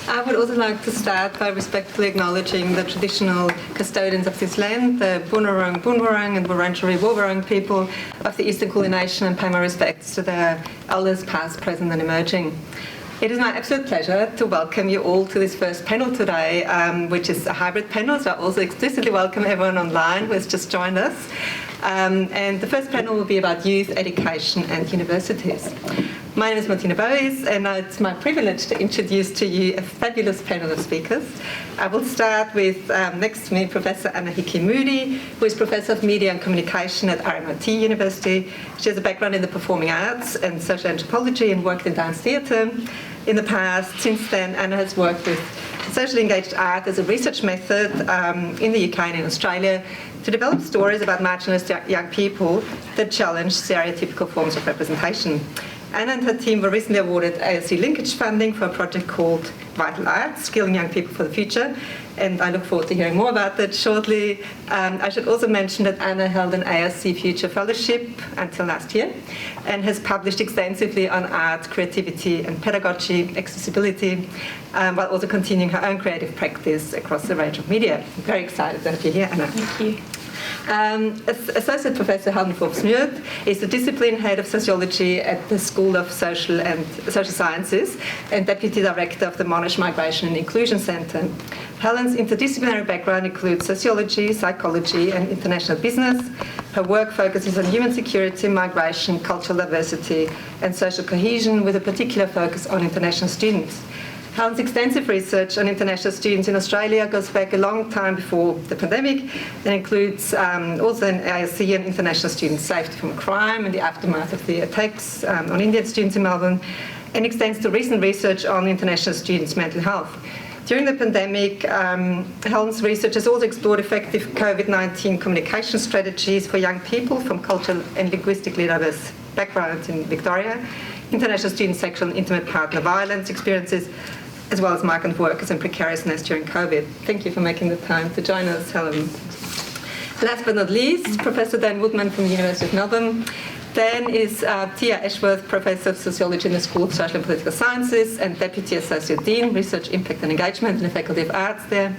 I would also like to start by respectfully acknowledging the traditional custodians of this land, the Bunurong Bunurong and Wurundjeri Woiwurrung people of the Eastern Kulin Nation, and pay my respects to their elders past, present and emerging. It is my absolute pleasure to welcome you all to this first panel today, which is a hybrid panel, so I also explicitly welcome everyone online who has just joined us. And the first panel will be about youth, education and universities. My name is Martina Boese, and it's my privilege to introduce to you a fabulous panel of speakers. I will start with, next to me, Professor Anna Hickey-Moody, who is Professor of Media and Communication at RMIT University. She has a background in the performing arts and social anthropology and worked in dance theatre in the past. Since then, Anna has worked with socially engaged art as a research method in the UK and in Australia to develop stories about marginalised young people that challenge stereotypical forms of representation. Anna and her team were recently awarded ASC linkage funding for a project called Vital Arts, Skilling Young People for the Future, and I look forward to hearing more about that shortly. I should also mention that Anna held an ASC Future Fellowship until last year and has published extensively on art, creativity and pedagogy, accessibility, while also continuing her own creative practice across a range of media. I'm very excited to have you here, Anna. Thank you. Associate Professor Helen Forbes-Mewett is the discipline head of sociology at the School of Social Sciences and Deputy Director of the Monash Migration and Inclusion Centre. Helen's interdisciplinary background includes sociology, psychology and international business. Her work focuses on human security, migration, cultural diversity and social cohesion, with a particular focus on international students. Helen's extensive research on international students in Australia goes back a long time before the pandemic and includes also an ASC on international student safety from crime and the aftermath of the attacks on Indian students in Melbourne, and extends to recent research on international students' mental health. During the pandemic, Helen's research has also explored effective COVID-19 communication strategies for young people from cultural and linguistically diverse backgrounds in Victoria, international student sexual and intimate partner violence experiences, as well as migrant workers and precariousness during COVID. Thank you for making the time to join us, Helen. Last but not least, Professor Dan Woodman from the University of Melbourne. Dan is Tia Ashworth Professor of Sociology in the School of Social and Political Sciences and Deputy Associate Dean, Research, Impact and Engagement in the Faculty of Arts there.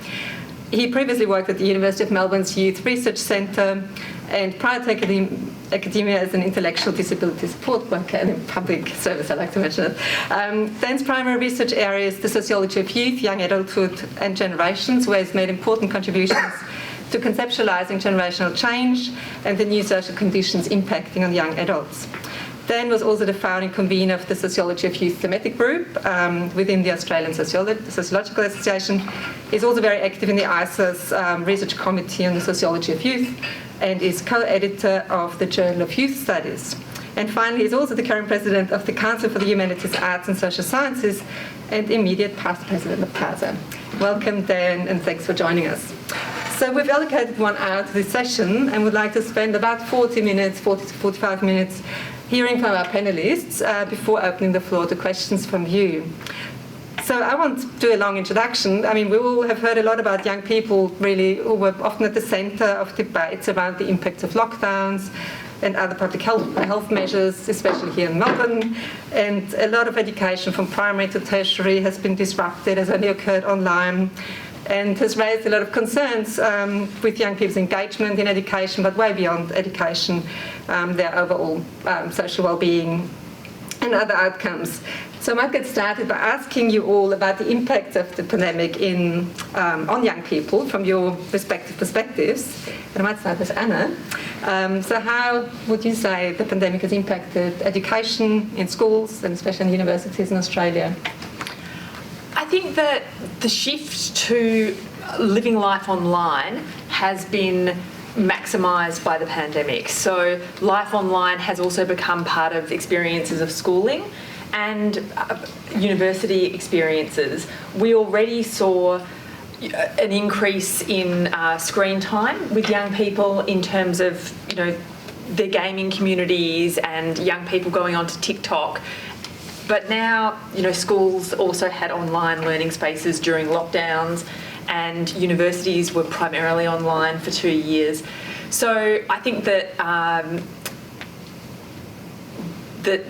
He previously worked at the University of Melbourne's Youth Research Centre and prior to academia as an intellectual disability support worker and in public service, I like to mention it. Dan's primary research area is the sociology of youth, young adulthood and generations, where he's made important contributions to conceptualising generational change and the new social conditions impacting on young adults. Dan was also the founding convener of the Sociology of Youth thematic group within the Australian Sociological Association. He's also very active in the ISA's Research Committee on the Sociology of Youth and is co-editor of the Journal of Youth Studies. And finally, he's also the current president of the Council for the Humanities, Arts and Social Sciences and immediate past president of CASA. Welcome, Dan, and thanks for joining us. So we've allocated 1 hour to this session and would like to spend about 40 to 45 minutes hearing from our panellists before opening the floor to questions from you. So I won't do a long introduction. I mean, we all have heard a lot about young people, really, who were often at the centre of debates around the impacts of lockdowns and other public health measures, especially here in Melbourne. And a lot of education from primary to tertiary has been disrupted, has only occurred online, and has raised a lot of concerns with young people's engagement in education, but way beyond education, their overall social well-being and other outcomes. So I might get started by asking you all about the impact of the pandemic on young people from your respective perspectives. And I might start with Anna. So how would you say the pandemic has impacted education in schools and especially in universities in Australia? I think that the shift to living life online has been maximised by the pandemic. So life online has also become part of experiences of schooling and university experiences. We already saw an increase in screen time with young people in terms of, their gaming communities and young people going onto TikTok. But now, schools also had online learning spaces during lockdowns, and universities were primarily online for 2 years. So I think that that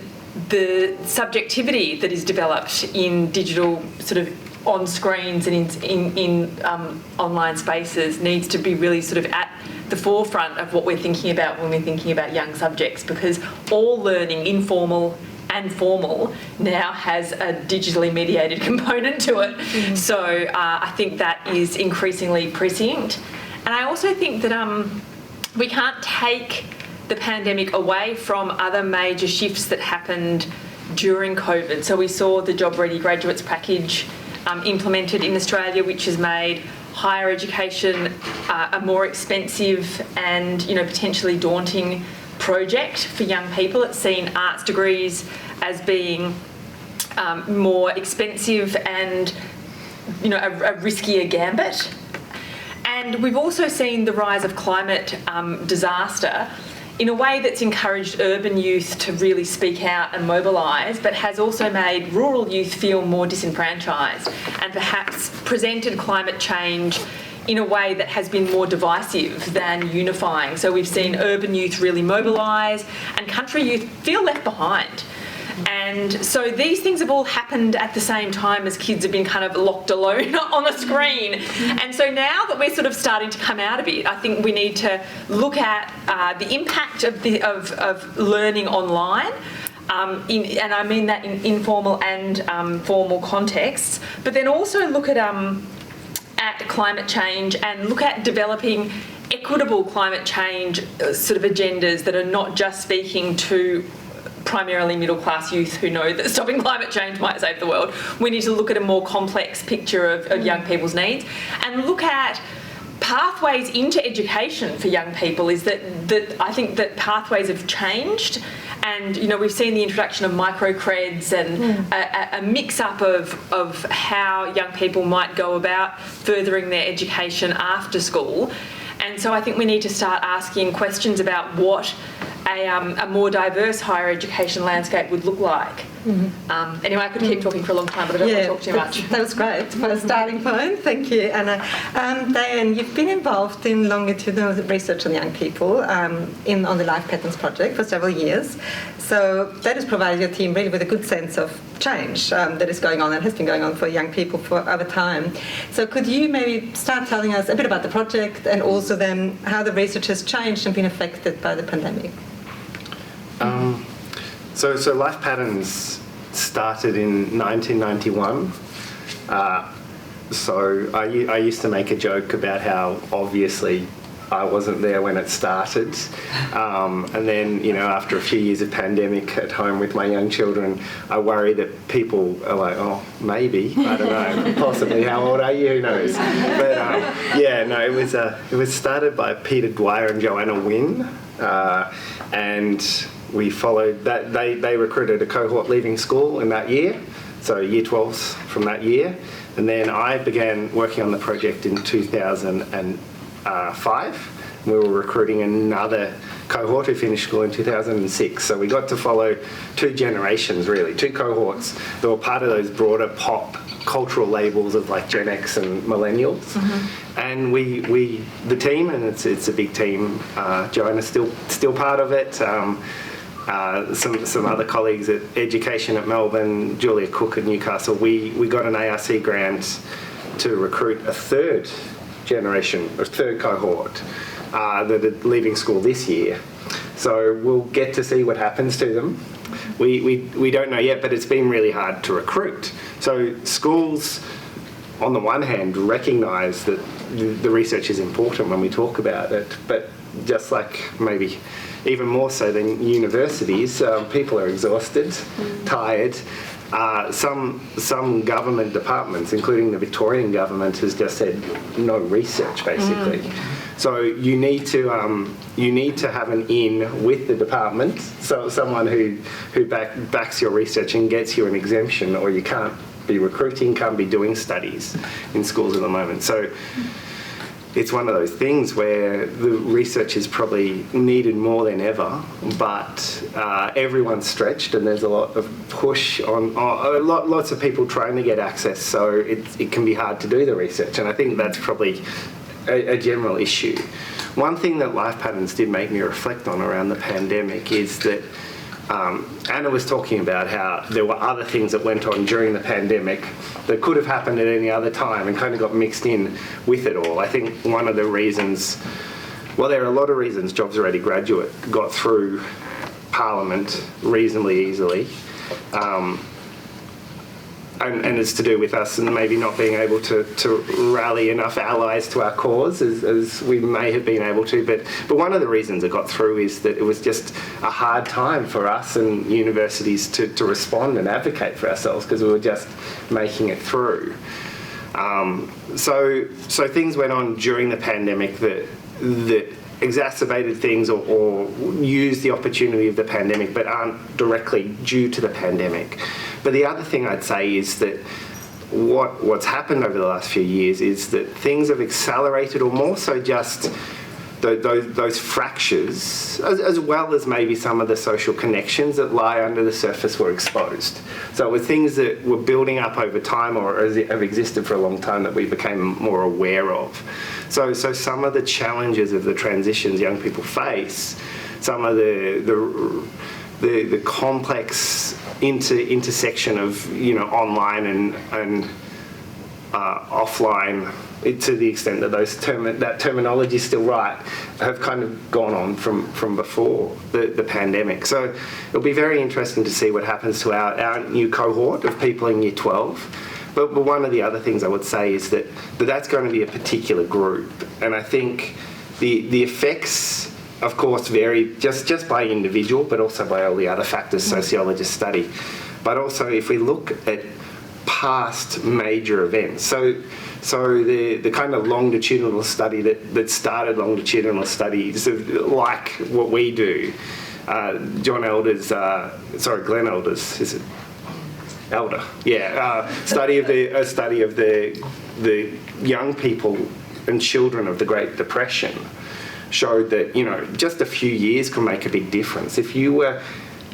the subjectivity that is developed in digital sort of on screens and in online spaces needs to be really sort of at the forefront of what we're thinking about when we're thinking about young subjects, because all learning, informal and formal, now has a digitally mediated component to it. Mm-hmm. So I think that is increasingly prescient. And I also think that we can't take the pandemic away from other major shifts that happened during COVID. So we saw the Job Ready Graduates package implemented in Australia, which has made higher education a more expensive and potentially daunting project for young people. It's seen arts degrees as being more expensive and a riskier gambit. And we've also seen the rise of climate disaster in a way that's encouraged urban youth to really speak out and mobilise, but has also made rural youth feel more disenfranchised and perhaps presented climate change in a way that has been more divisive than unifying. So we've seen urban youth really mobilise and country youth feel left behind. And so these things have all happened at the same time as kids have been kind of locked alone on a screen. And so now that we're sort of starting to come out of it, I think we need to look at the impact of learning online. And I mean that in informal and formal contexts, but then also look at climate change and look at developing equitable climate change sort of agendas that are not just speaking to primarily middle-class youth who know that stopping climate change might save the world. We need to look at a more complex picture of young people's needs and look at pathways into education for young people. Is that I think that pathways have changed, and we've seen the introduction of microcreds and a mix-up of how young people might go about furthering their education after school. And so I think we need to start asking questions about what a more diverse higher education landscape would look like. Mm-hmm. Anyway, I could keep talking for a long time, but I don't want to talk too much. That was great for a starting point. Thank you, Anna. Diane, you've been involved in longitudinal research on young people on the Life Patterns project for several years. So that has provided your team really with a good sense of change that is going on and has been going on for young people for over time. So could you maybe start telling us a bit about the project and also then how the research has changed and been affected by the pandemic? So Life Patterns started in 1991. So I used to make a joke about how obviously I wasn't there when it started. And then, after a few years of pandemic at home with my young children, I worry that people are like, oh, maybe, I don't know, possibly, how old are you, who knows? But it was started by Peter Dwyer and Joanna Wynne. And we followed that. They recruited a cohort leaving school in that year, so year 12s from that year. And then I began working on the project in 2005. We were recruiting another cohort who finished school in 2006. So we got to follow two generations, really, two cohorts that were part of those broader pop cultural labels of like Gen X and millennials. Mm-hmm. And we the team, and it's a big team. Joanna's still part of it. Some other colleagues at Education at Melbourne, Julia Cook at Newcastle. We got an ARC grant to recruit a third generation, or third cohort that are leaving school this year. So we'll get to see what happens to them. We don't know yet, but it's been really hard to recruit. So schools, on the one hand, recognise that the research is important when we talk about it, but just like maybe even more so than universities, people are exhausted, tired. Some government departments, including the Victorian government, has just said no research, basically. So you need to have an in with the department, so someone who backs your research and gets you an exemption, or you can't be recruiting, can't be doing studies in schools at the moment. So it's one of those things where the research is probably needed more than ever, but everyone's stretched and there's a lot of push on lots of people trying to get access, so it can be hard to do the research, and I think that's probably a general issue. One thing that Life Patterns did make me reflect on around the pandemic is that Anna was talking about how there were other things that went on during the pandemic that could have happened at any other time and kind of got mixed in with it all. I think one of the reasons, well, there are a lot of reasons Jobs Ready Graduate got through Parliament reasonably easily. And it's to do with us and maybe not being able to rally enough allies to our cause as we may have been able to. But one of the reasons it got through is that it was just a hard time for us and universities to respond and advocate for ourselves because we were just making it through. So things went on during the pandemic that exacerbated things or used the opportunity of the pandemic but aren't directly due to the pandemic. But the other thing I'd say is that what's happened over the last few years is that things have accelerated, or more so just those fractures, as well as maybe some of the social connections that lie under the surface were exposed. So it were things that were building up over time or have existed for a long time that we became more aware of. So some of the challenges of the transitions young people face, some of the complex intersection of online and offline, to the extent that that terminology is still right, have kind of gone on from before the pandemic. So it'll be very interesting to see what happens to our new cohort of people in Year 12. But one of the other things I would say is that that's going to be a particular group, and I think the effects, of course, vary just by individual, but also by all the other factors sociologists study. But also, if we look at past major events, so the kind of longitudinal study that started longitudinal studies like what we do, Glenn Elder's, is it? Elder, yeah, study of the young people and children of the Great Depression showed that just a few years can make a big difference. If you were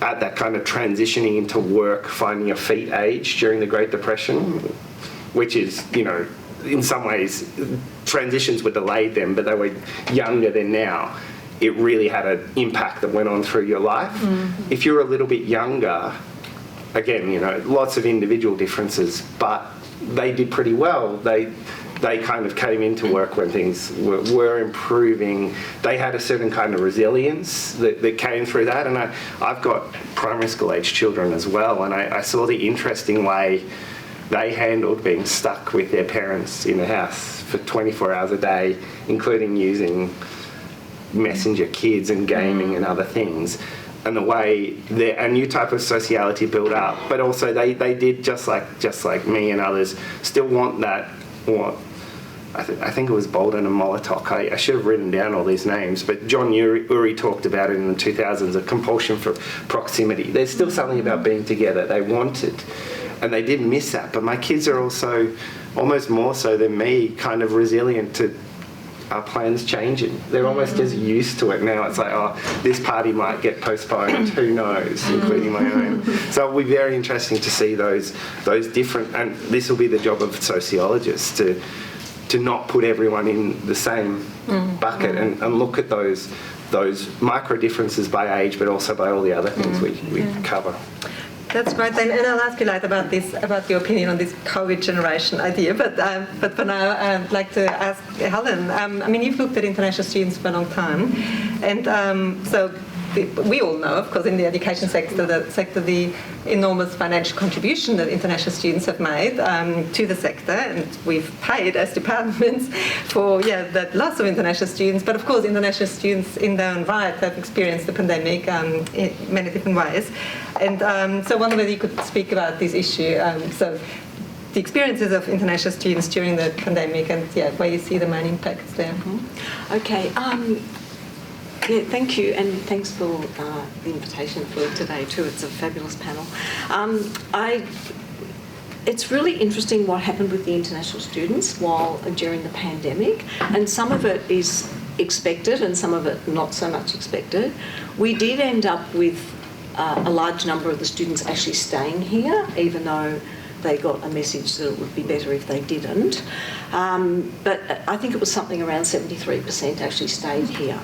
at that kind of transitioning into work, finding your feet age during the Great Depression, which is in some ways transitions were delayed then, but they were younger than now. It really had an impact that went on through your life. Mm-hmm. If you're a little bit younger, again, lots of individual differences, but they did pretty well. They kind of came into work when things were improving. They had a certain kind of resilience that came through that. And I've got primary school age children as well, and I saw the interesting way they handled being stuck with their parents in the house for 24 hours a day, including using messenger kids and gaming and other things. And the way a new type of sociality built up, but also they did just like me and others still want that. I think it was Bolden and Molotoc. I should have written down all these names, but John Uri talked about it in the 2000s, a compulsion for proximity. There's still something about being together they wanted, and they did miss that. But my kids are also, almost more so than me, kind of resilient to our plans changing. They're almost just used to it now. It's like, oh, this party might get postponed, who knows, including my own. So it'll be very interesting to see those different, and this will be the job of sociologists to not put everyone in the same bucket and look at those micro differences by age, but also by all the other things we cover. That's great, and I'll ask you later about your opinion on this COVID generation idea. But for now, I'd like to ask Helen. You've looked at international students for a long time, and so we all know, of course, in the education sector, the enormous financial contribution that international students have made to the sector, and we've paid as departments for that lots of international students. But of course, international students in their own right have experienced the pandemic in many different ways, and so I wonder whether you could speak about this issue. So the experiences of international students during the pandemic, and where you see the main impacts there. Okay. Thank you, and thanks for the invitation for today too. It's a fabulous panel. It's really interesting what happened with the international students during the pandemic, and some of it is expected and some of it not so much expected. We did end up with a large number of the students actually staying here, even though they got a message that it would be better if they didn't. But I think it was something around 73% actually stayed here.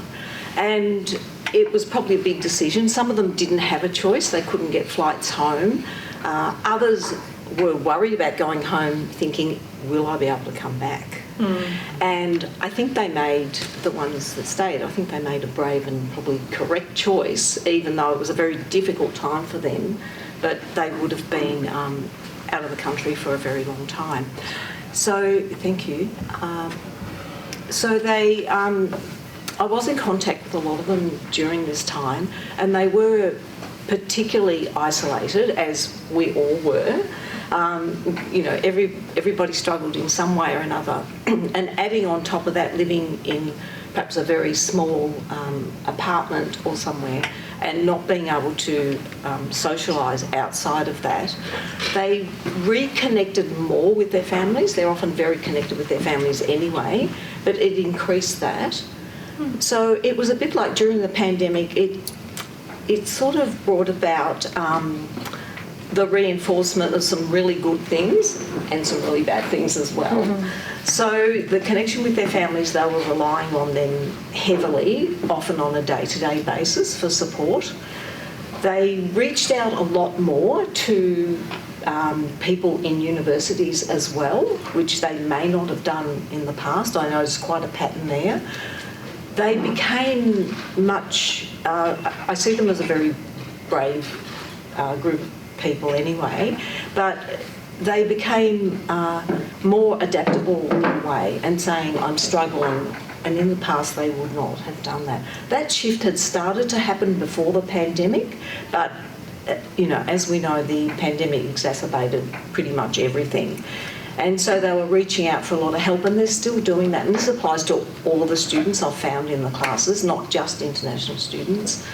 And it was probably a big decision. Some of them didn't have a choice. They couldn't get flights home. Others were worried about going home thinking, will I be able to come back? And I think they made, the ones that stayed, I think they made a brave and probably correct choice, even though it was a very difficult time for them, but they would have been out of the country for a very long time. So, thank you. So they, I was in contact with a lot of them during this time, and they were particularly isolated, as we all were. You know, everybody struggled in some way or another. And adding on top of that, living in perhaps a very small apartment or somewhere and not being able to socialise outside of that, they reconnected more with their families. They're often very connected with their families anyway, but it increased that. So it was a bit like during the pandemic, it sort of brought about the reinforcement of some really good things and some really bad things as well. So the connection with their families, they were relying on them heavily, often on a day-to-day basis for support. They reached out a lot more to people in universities as well, which they may not have done in the past. I noticed quite a pattern there. They became much, I see them as a very brave group of people anyway, but they became more adaptable in a way and saying, I'm struggling, and in the past they would not have done that. That shift had started to happen before the pandemic, but you know, as we know, the pandemic exacerbated pretty much everything. And so they were reaching out for a lot of help, and they're still doing that. And this applies to all of the students I've found in the classes, not just international students.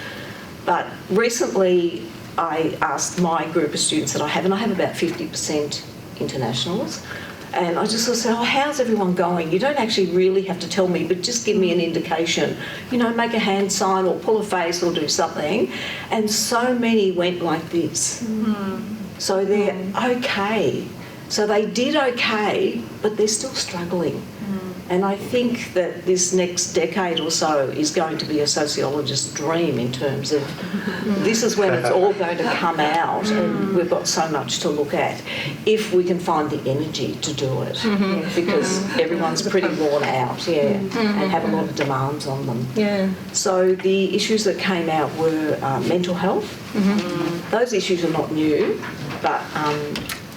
But recently I asked my group of students that I have, and I have about 50% internationals, and I just sort of said, oh, how's everyone going? You don't actually really have to tell me, but just give me an indication. You know, make a hand sign or pull a face or do something. And so many went like this. So they're okay. So they did okay, but they're still struggling. And I think that this next decade or so is going to be a sociologist's dream in terms of this is when it's all going to come out, and we've got so much to look at if we can find the energy to do it, because everyone's pretty worn out, and have a lot of demands on them. So the issues that came out were mental health. Those issues are not new, but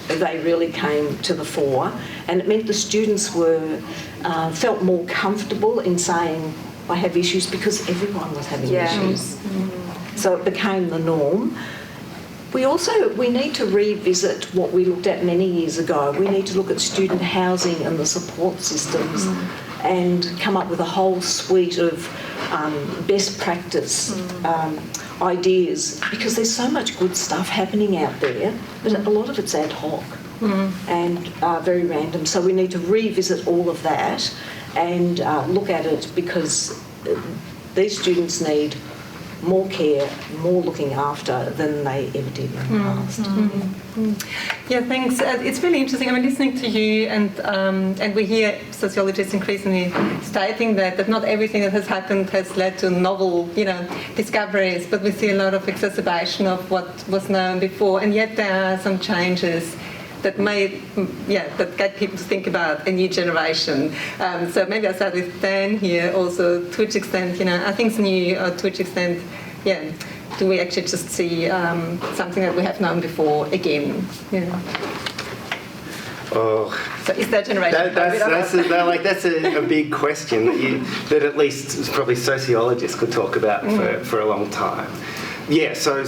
they really came to the fore, and it meant the students were felt more comfortable in saying, I have issues, because everyone was having issues. So it became the norm. We need to revisit what we looked at many years ago. We need to look at student housing and the support systems and come up with a whole suite of best practice ideas, because there's so much good stuff happening out there, but a lot of it's ad hoc and very random. So we need to revisit all of that and look at it, because these students need more care, more looking after than they ever did in the past. Yeah, thanks. It's really interesting. I mean, listening to you, and we hear sociologists increasingly stating that not everything that has happened has led to novel, discoveries, but we see a lot of exacerbation of what was known before, and yet there are some changes that that get people to think about a new generation. So maybe I'll start with Dan here also. To which extent, are things new, or to which extent, do we actually just see something that we have known before again? Oh, so is that generation? That's a big question that at least probably sociologists could talk about for a long time. Yeah, so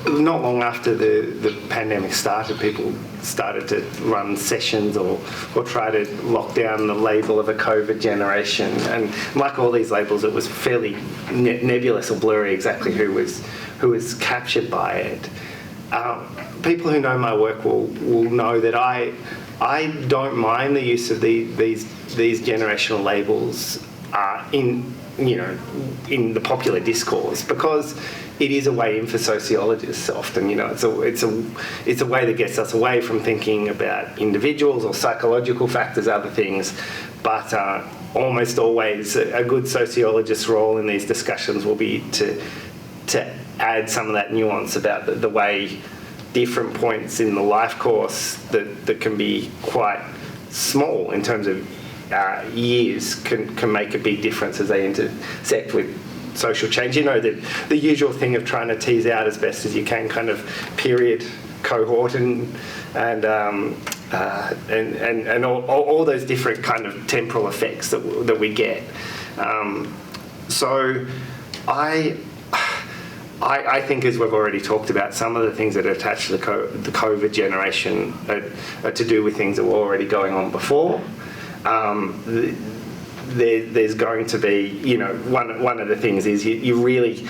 not long after the pandemic started, people started to run sessions or try to lock down the label of a COVID generation. And like all these labels, it was fairly nebulous or blurry exactly who was captured by it. People who know my work will know that I don't mind the use of these generational labels in the popular discourse, because it is a way in for sociologists often. It's a way that gets us away from thinking about individuals or psychological factors, other things, but almost always a good sociologist's role in these discussions will be to add some of that nuance about the way different points in the life course that can be quite small in terms of years can make a big difference as they intersect with social change. The usual thing of trying to tease out as best as you can kind of period, cohort, and all those different kind of temporal effects that we get. So I think, as we've already talked about, some of the things that are attached to the COVID generation are to do with things that were already going on before. There's going to be, one of the things is you really...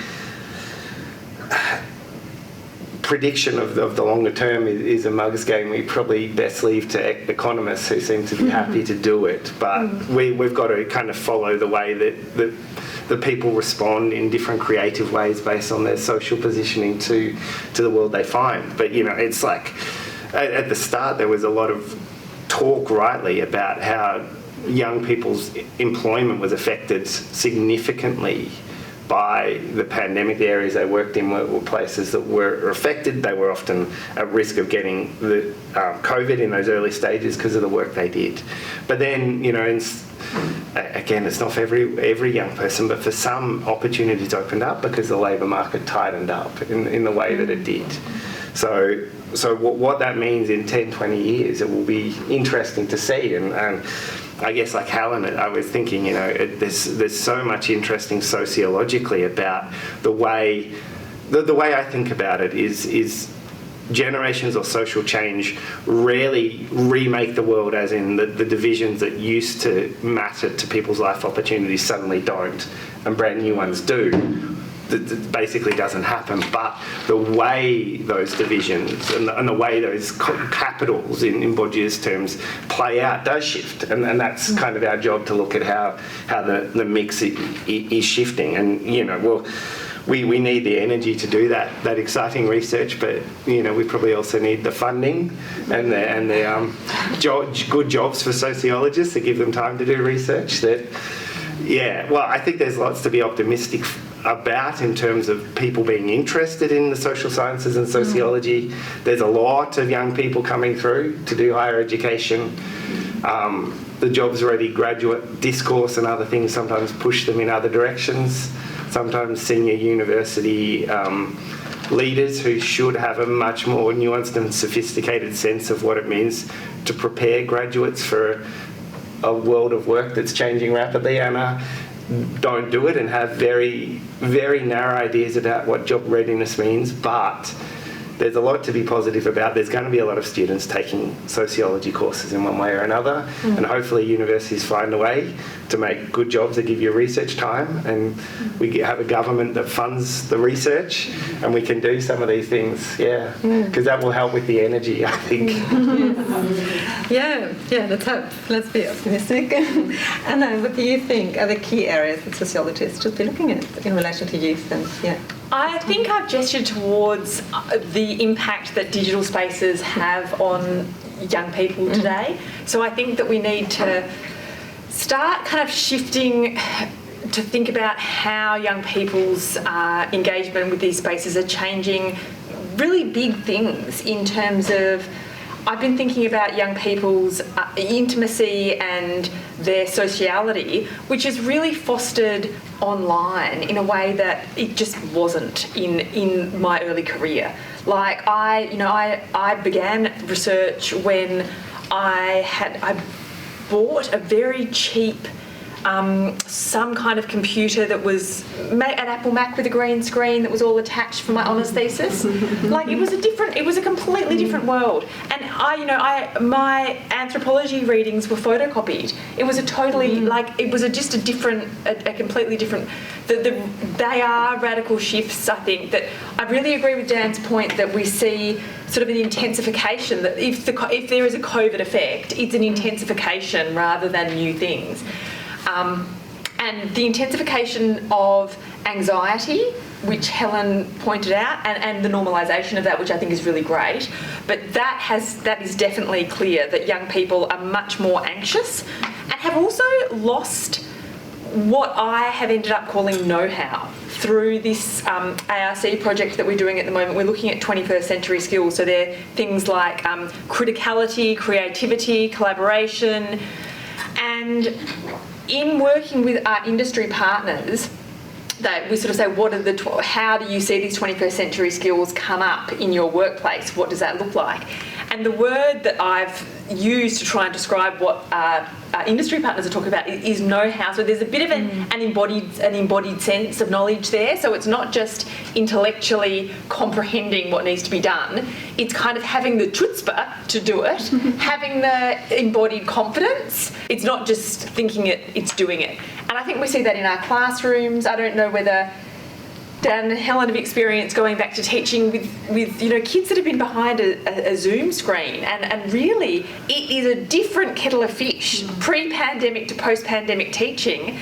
prediction of the longer term is a mug's game we probably best leave to economists who seem to be happy to do it. But we've got to kind of follow the way that the people respond in different creative ways based on their social positioning to the world they find. But, it's like at the start there was a lot of talk, rightly, about how young people's employment was affected significantly by the pandemic. The areas they worked in were places that were affected. They were often at risk of getting the COVID in those early stages because of the work they did. But then, again, it's not for every young person, but for some, opportunities opened up because the labour market tightened up in the way that it did. So what that means in 10, 20 years, it will be interesting to see. And I guess, like Helen, I was thinking, there's so much interesting sociologically about the way I think about it is generations or social change rarely remake the world, as in the divisions that used to matter to people's life opportunities suddenly don't, and brand new ones do. That basically doesn't happen, but the way those divisions and the way those capitals in Bourdieu's terms play out does shift, and that's kind of our job, to look at how the mix is shifting. And we need the energy to do that exciting research, but we probably also need the funding and the good jobs for sociologists to give them time to do research. I think there's lots to be optimistic about in terms of people being interested in the social sciences and sociology. There's a lot of young people coming through to do higher education. The jobs-ready graduate discourse and other things sometimes push them in other directions. Sometimes senior university leaders who should have a much more nuanced and sophisticated sense of what it means to prepare graduates for a world of work that's changing rapidly, and don't do it, and have very, very narrow ideas about what job readiness means. But there's a lot to be positive about. There's going to be a lot of students taking sociology courses in one way or another, and hopefully universities find a way to make good jobs that give you research time, and we have a government that funds the research, and we can do some of these things, because that will help with the energy, I think. Yeah, let's hope. Let's be optimistic. Anna, what do you think are the key areas that sociologists should be looking at in relation to youth? And I think I've gestured towards the impact that digital spaces have on young people today. So I think that we need to start kind of shifting to think about how young people's engagement with these spaces are changing really big things in terms of... I've been thinking about young people's intimacy and their sociality, which is really fostered online in a way that it just wasn't in my early career. Like I began research when I bought a very cheap some kind of computer that was an Apple Mac with a green screen that was all attached for my honours thesis. Like it was a completely different world. And my anthropology readings were photocopied. It was a completely different. They are radical shifts. I think that I really agree with Dan's point that we see sort of an intensification. That if there is a COVID effect, it's an intensification rather than new things. And the intensification of anxiety, which Helen pointed out, and the normalisation of that, which I think is really great. But that is definitely clear that young people are much more anxious and have also lost what I have ended up calling know-how through this ARC project that we're doing at the moment. We're looking at 21st century skills. So they're things like criticality, creativity, collaboration. And in working with our industry partners, that we sort of say, how do you see these 21st century skills come up in your workplace? What does that look like? And the word that I've used to try and describe what our industry partners are talking about is know-how. So there's a bit of an embodied sense of knowledge there. So it's not just intellectually comprehending what needs to be done. It's kind of having the chutzpah to do it, having the embodied confidence. It's not just thinking it, it's doing it. And I think we see that in our classrooms. I don't know whether Dan and Helen have experienced going back to teaching with kids that have been behind a Zoom screen, and really it is a different kettle of fish. Pre-pandemic to post-pandemic teaching,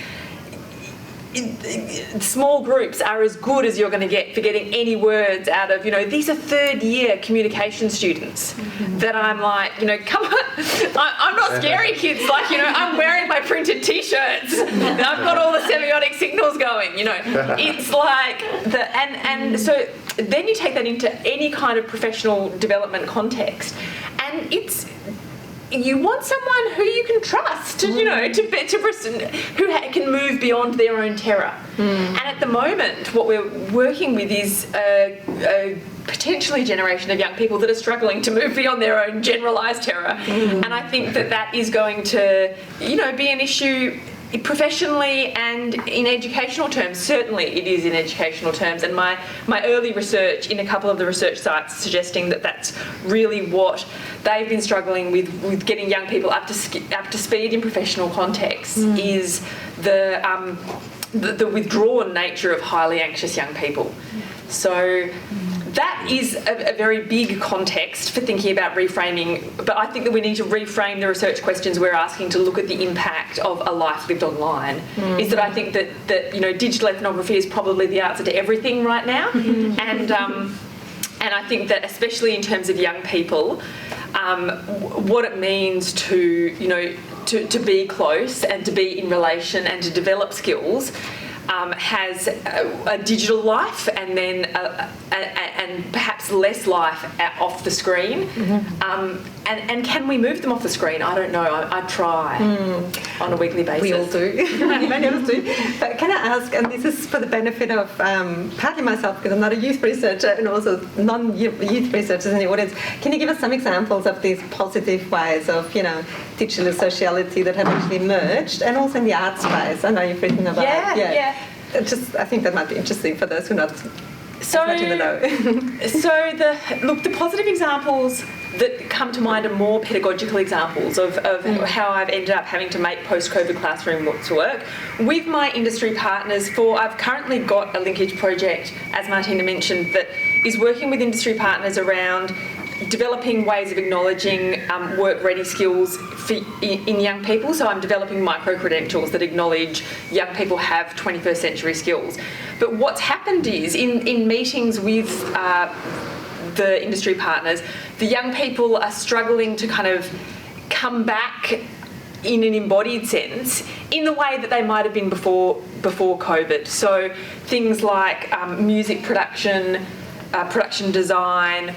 small groups are as good as you're going to get for getting any words out of, these are third year communication students that I'm like, come on, I'm not scary kids, I'm wearing my printed t-shirts, I've got all the semiotic signals going, it's like and so then you take that into any kind of professional development context, and you want someone who you can trust, who can move beyond their own terror. And at the moment, what we're working with is a potentially generation of young people that are struggling to move beyond their own generalised terror. And I think that is going to, be an issue professionally and in educational terms. Certainly it is in educational terms, and my early research in a couple of the research sites suggesting that that's really what they've been struggling with getting young people up to speed in professional contexts is the withdrawn nature of highly anxious young people. So that is a very big context for thinking about reframing, but I think that we need to reframe the research questions we're asking to look at the impact of a life lived online. Is that I think that digital ethnography is probably the answer to everything right now, and I think that especially in terms of young people, what it means to be close and to be in relation and to develop skills has a digital life, and then and perhaps less life off the screen. And can we move them off the screen? I don't know. I try on a weekly basis. We all do. Many of us do. But can I ask, and this is for the benefit of partly myself, because I'm not a youth researcher, and also non-youth researchers in the audience, can you give us some examples of these positive ways of, digital sociality that have actually emerged, and also in the art space? I know you've written about Yeah. I think that might be interesting for those who are not much in the know. The positive examples that come to mind are more pedagogical examples of how I've ended up having to make post-COVID classroom work. With my industry partners, I've currently got a linkage project, as Martina mentioned, that is working with industry partners around developing ways of acknowledging work-ready skills in young people. So I'm developing micro-credentials that acknowledge young people have 21st century skills. But what's happened is, in meetings with the industry partners, the young people are struggling to kind of come back in an embodied sense in the way that they might have been before COVID. So things like music production, production design,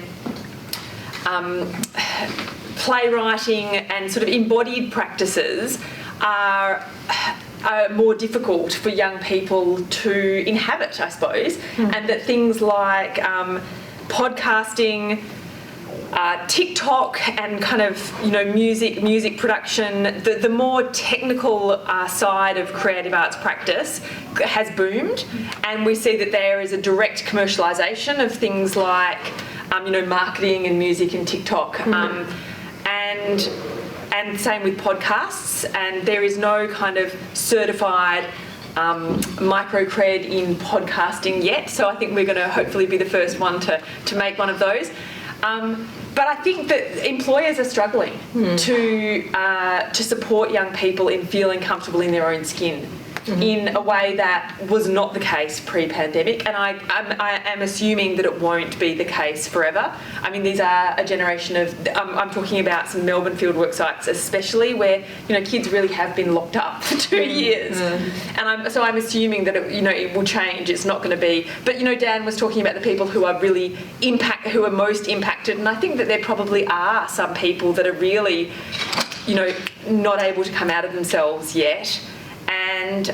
playwriting, and sort of embodied practices are more difficult for young people to inhabit, I suppose, and that things like podcasting, TikTok, and kind of music production, the more technical side of creative arts practice has boomed, and we see that there is a direct commercialisation of things like marketing and music and TikTok, and same with podcasts, and there is no kind of certified micro-cred in podcasting yet, so I think we're going to hopefully be the first one to make one of those. But I think that employers are struggling to support young people in feeling comfortable in their own skin. in a way that was not the case pre-pandemic, and I am assuming that it won't be the case forever. I mean, these are a generation of, I'm talking about some Melbourne fieldwork sites especially, where, you know, kids really have been locked up for 2 years. And I'm assuming that it will change. It's not going to be, but, you know, Dan was talking about the people who are really who are most impacted, and I think that there probably are some people that are really, you know, not able to come out of themselves yet. And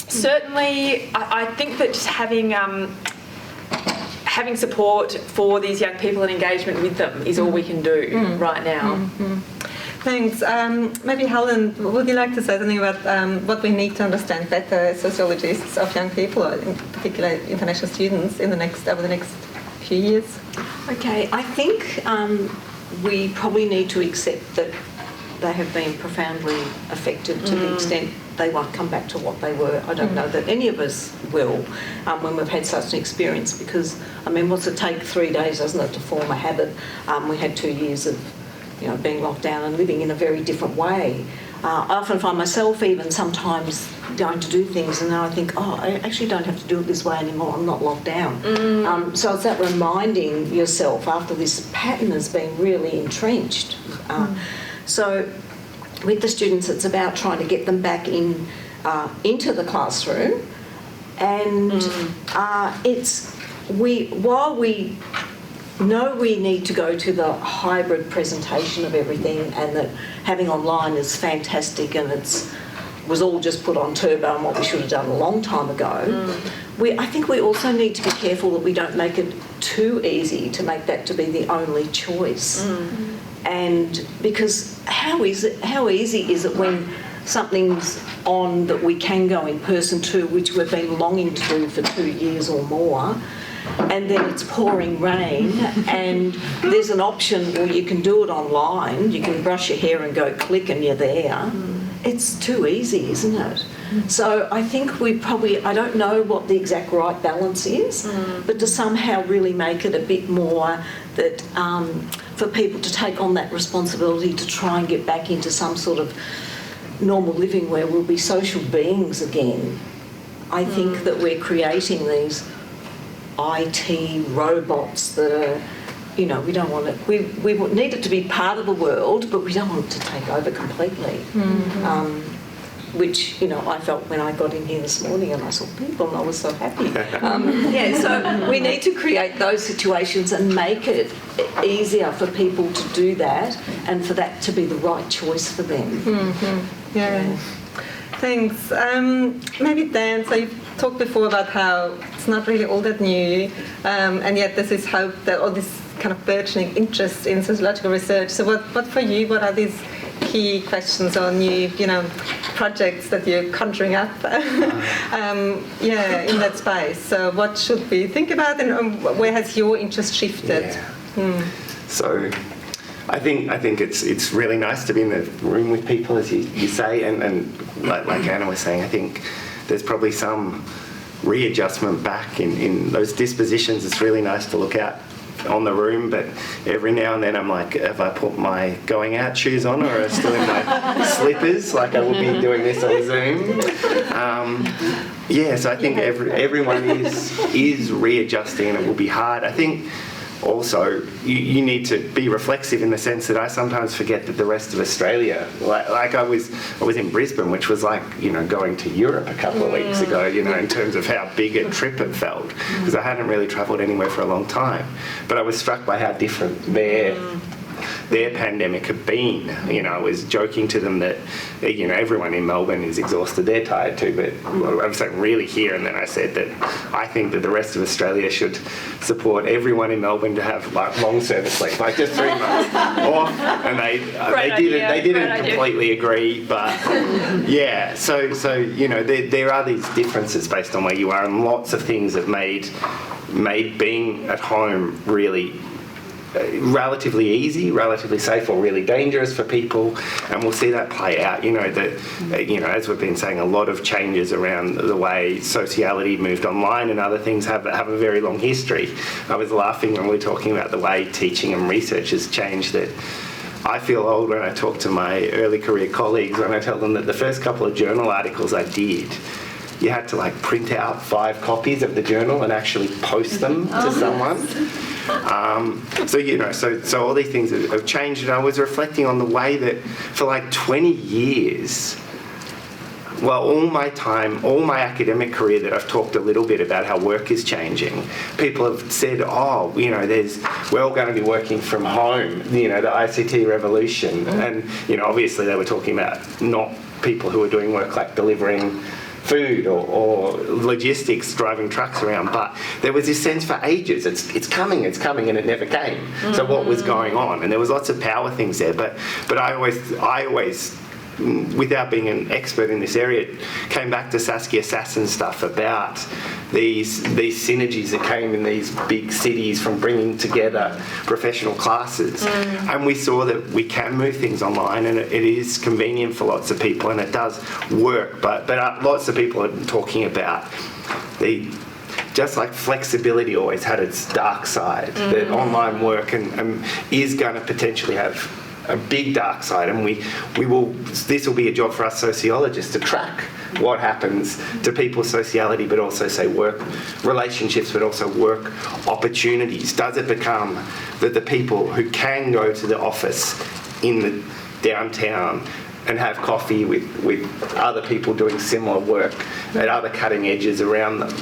certainly, I think that just having support for these young people and engagement with them is all we can do right now. Thanks. Maybe Helen, would you like to say something about what we need to understand better as sociologists of young people, or in particular international students, over the next few years? Okay, I think we probably need to accept that they have been profoundly affected to the extent they won't come back to what they were. I don't know that any of us will when we've had such an experience, because, I mean, what's it take 3 days, doesn't it, to form a habit? We had 2 years of, you know, being locked down and living in a very different way. I often find myself even sometimes going to do things and then I think, oh, I actually don't have to do it this way anymore, I'm not locked down. So it's that reminding yourself after this pattern has been really entrenched. So with the students, it's about trying to get them back into the classroom, and while we know we need to go to the hybrid presentation of everything, and that having online is fantastic and was all just put on turbo and what we should have done a long time ago. I think we also need to be careful that we don't make it too easy to make that to be the only choice. And because how easy is it when something's on that we can go in person to, which we've been longing to do for 2 years or more, and then it's pouring rain and there's an option where you can do it online, you can brush your hair and go click and you're there. It's too easy, isn't it? So I think I don't know what the exact right balance is, but to somehow really make it a bit more that for people to take on that responsibility to try and get back into some sort of normal living where we'll be social beings again. I think that we're creating these IT robots that are, you know, we don't want it. We need it to be part of the world, but we don't want it to take over completely. Which, you know, I felt when I got in here this morning and I saw people and I was so happy. So we need to create those situations and make it easier for people to do that and for that to be the right choice for them. Yeah. Thanks. Maybe Dan, so you've talked before about how it's not really all that new, and yet there's this hope that all this kind of burgeoning interest in sociological research. So what for you, what are these key questions or new, you know, projects that you're conjuring up in that space? So what should we think about, and where has your interest shifted? So I think it's really nice to be in the room with people, as you say, and like Anna was saying, I think there's probably some readjustment back in those dispositions. It's really nice to look out on the room, but every now and then I'm like, have I put my going out shoes on, or am I still in my slippers like I would be doing this on Zoom? So I think everyone is readjusting, and it will be hard. I think also you need to be reflexive in the sense that I sometimes forget that the rest of Australia, like I was in Brisbane, which was like, you know, going to Europe a couple of weeks ago, you know, in terms of how big a trip it felt, because I hadn't really travelled anywhere for a long time. But I was struck by how different their pandemic had been. You know, I was joking to them that, you know, everyone in Melbourne is exhausted, they're tired too, but I was saying really here, and then I said that I think that the rest of Australia should support everyone in Melbourne to have like long service leave, like just 3 months off, and they didn't completely agree, but so you know, there are these differences based on where you are, and lots of things have made being at home really relatively easy, relatively safe, or really dangerous for people, and we'll see that play out. You know, as we've been saying, a lot of changes around the way sociology moved online and other things have a very long history. I was laughing when we were talking about the way teaching and research has changed, that I feel old when I talk to my early career colleagues when I tell them that the first couple of journal articles I did, you had to like print out 5 copies of the journal and actually post them to someone. So all these things have changed, and I was reflecting on the way that for like 20 years, well, all my academic career that I've talked a little bit about how work is changing, people have said, we're all going to be working from home, the ICT revolution. And, obviously they were talking about not people who are doing work like delivering food or logistics, driving trucks around, but there was this sense for ages, it's coming, and it never came. So what was going on? And there was lots of power things there, but I always, without being an expert in this area, came back to Saskia Sassen's stuff about these synergies that came in these big cities from bringing together professional classes. And we saw that we can move things online, and it is convenient for lots of people, and it does work, but lots of people are talking about just like flexibility always had its dark side, that online work is going to potentially have a big dark side, and this will be a job for us sociologists to track what happens to people's sociality, but also say work relationships, but also work opportunities. Does it become that the people who can go to the office in the downtown and have coffee with other people doing similar work at other cutting edges around them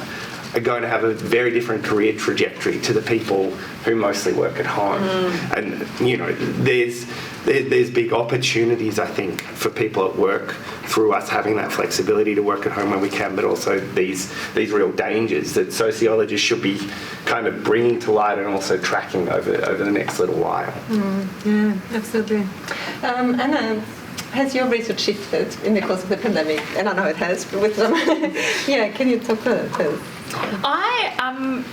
are going to have a very different career trajectory to the people who mostly work at home? And there's big opportunities, I think, for people at work through us having that flexibility to work at home when we can, but also these real dangers that sociologists should be kind of bringing to light and also tracking over the next little while. Yeah, absolutely. Anna, has your research shifted in the course of the pandemic? And I know it has, but with them. Yeah, can you talk about it? I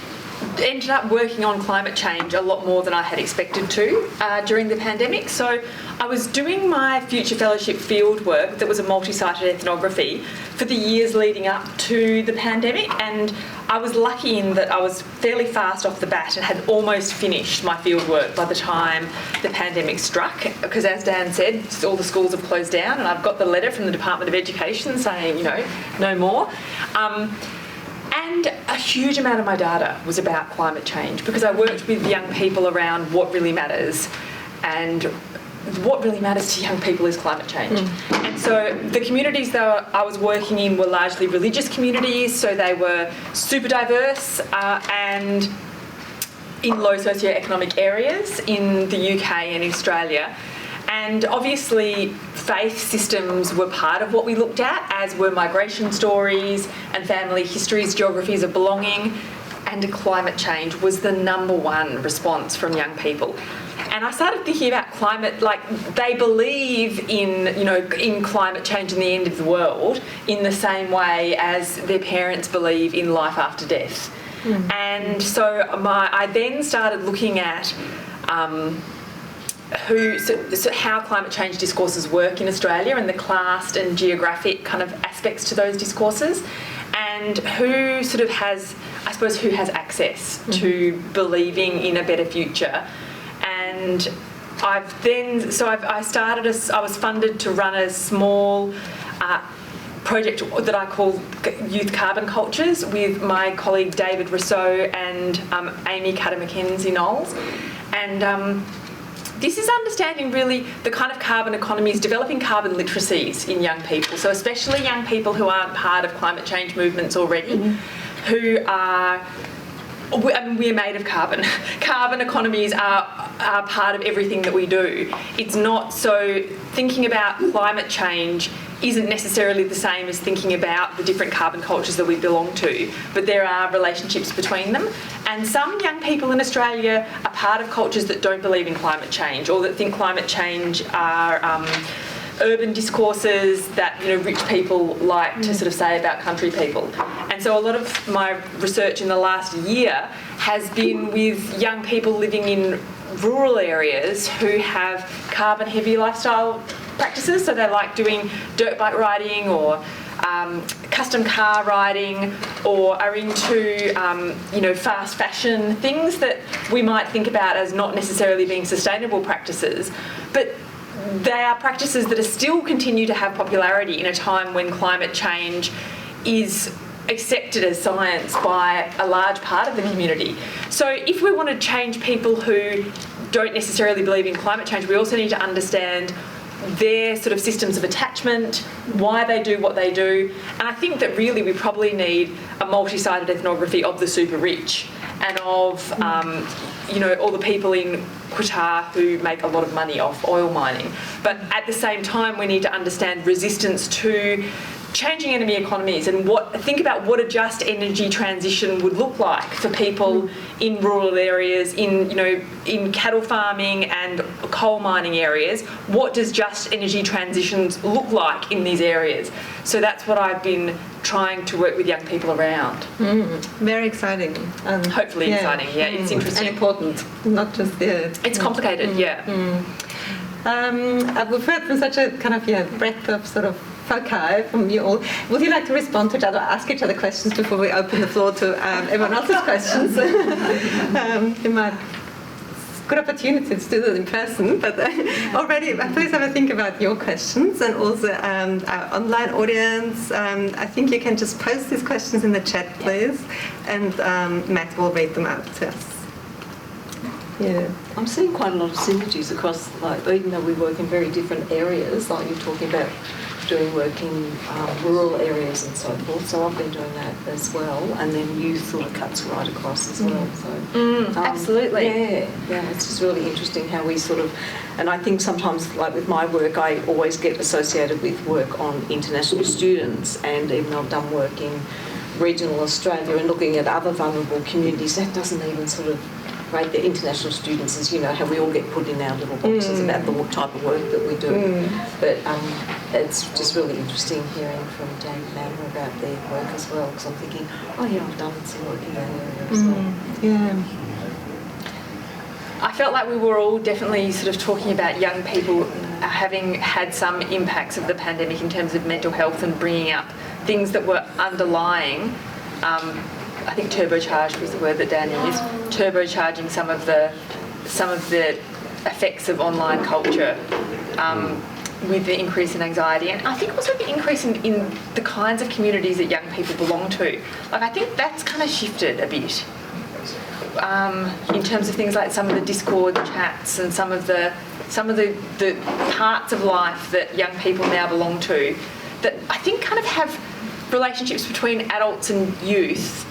ended up working on climate change a lot more than I had expected to during the pandemic. So I was doing my future fellowship field work that was a multi-sited ethnography for the years leading up to the pandemic, and I was lucky in that I was fairly fast off the bat and had almost finished my field work by the time the pandemic struck, because as Dan said, all the schools have closed down, and I've got the letter from the Department of Education saying, no more. And a huge amount of my data was about climate change, because I worked with young people around what really matters, and what really matters to young people is climate change. And so the communities that I was working in were largely religious communities, so they were super diverse and in low socioeconomic areas in the UK and Australia. And obviously faith systems were part of what we looked at, as were migration stories and family histories, geographies of belonging, and climate change was the number one response from young people. And I started thinking about climate, like they believe in climate change and the end of the world in the same way as their parents believe in life after death. And so I then started looking at how climate change discourses work in Australia, and the classed and geographic kind of aspects to those discourses, and who has access to believing in a better future. And I was funded to run a small project that I call Youth Carbon Cultures with my colleague David Rousseau and Amy Cutter-McKenzie-Knowles. And this is understanding really the kind of carbon economies, developing carbon literacies in young people. So especially young people who aren't part of climate change movements already, who are, we're made of carbon. Carbon economies are part of everything that we do. It's not so, thinking about climate change isn't necessarily the same as thinking about the different carbon cultures that we belong to, but there are relationships between them. And some young people in Australia are part of cultures that don't believe in climate change, or that think climate change are urban discourses that rich people like to sort of say about country people. And so a lot of my research in the last year has been with young people living in rural areas who have carbon heavy lifestyle practices. So they like doing dirt bike riding or custom car riding, or are into fast fashion, things that we might think about as not necessarily being sustainable practices, but they are practices that are still continue to have popularity in a time when climate change is accepted as science by a large part of the community. So if we want to change people who don't necessarily believe in climate change, we also need to understand their sort of systems of attachment, why they do what they do. And I think that really we probably need a multi-sided ethnography of the super rich and of all the people in Qatar who make a lot of money off oil mining. But at the same time, we need to understand resistance to changing enemy economies and think about what a just energy transition would look like for people in rural areas, in cattle farming and coal mining areas. What does just energy transitions look like in these areas? So that's what I've been trying to work with young people around. Very exciting. Hopefully exciting, yeah. It's interesting. And important, not just the... It's complicated, yeah. We've heard from such a kind of breadth of sort of foci from you all. Would you like to respond to each other, ask each other questions before we open the floor to everyone else's questions? You might... Good opportunity to do that in person, but already please have a think about your questions and also our online audience. I think you can just post these questions in the chat, please, and Matt will read them out to us. Yeah. I'm seeing quite a lot of synergies across, even though we work in very different areas, like you're talking about doing work in rural areas and so forth. So I've been doing that as well, and then youth sort of cuts right across as well. So absolutely. Yeah, it's just really interesting how we sort of, and I think sometimes, like with my work, I always get associated with work on international students, and even though I've done work in regional Australia and looking at other vulnerable communities, that doesn't even sort of rate the international students as, how we all get put in our little boxes about the type of work that we do. But it's just really interesting hearing from Jane and Anna about their work as well, because I'm thinking, I've done some work in that area as well. Yeah. I felt like we were all definitely sort of talking about young people having had some impacts of the pandemic in terms of mental health and bringing up things that were underlying. I think turbocharged was the word that Dan used. Turbocharging some of the effects of online culture with the increase in anxiety, and I think also the increase in the kinds of communities that young people belong to. Like, I think that's kind of shifted a bit in terms of things like some of the Discord chats and some of the parts of life that young people now belong to that I think kind of have relationships between adults and youth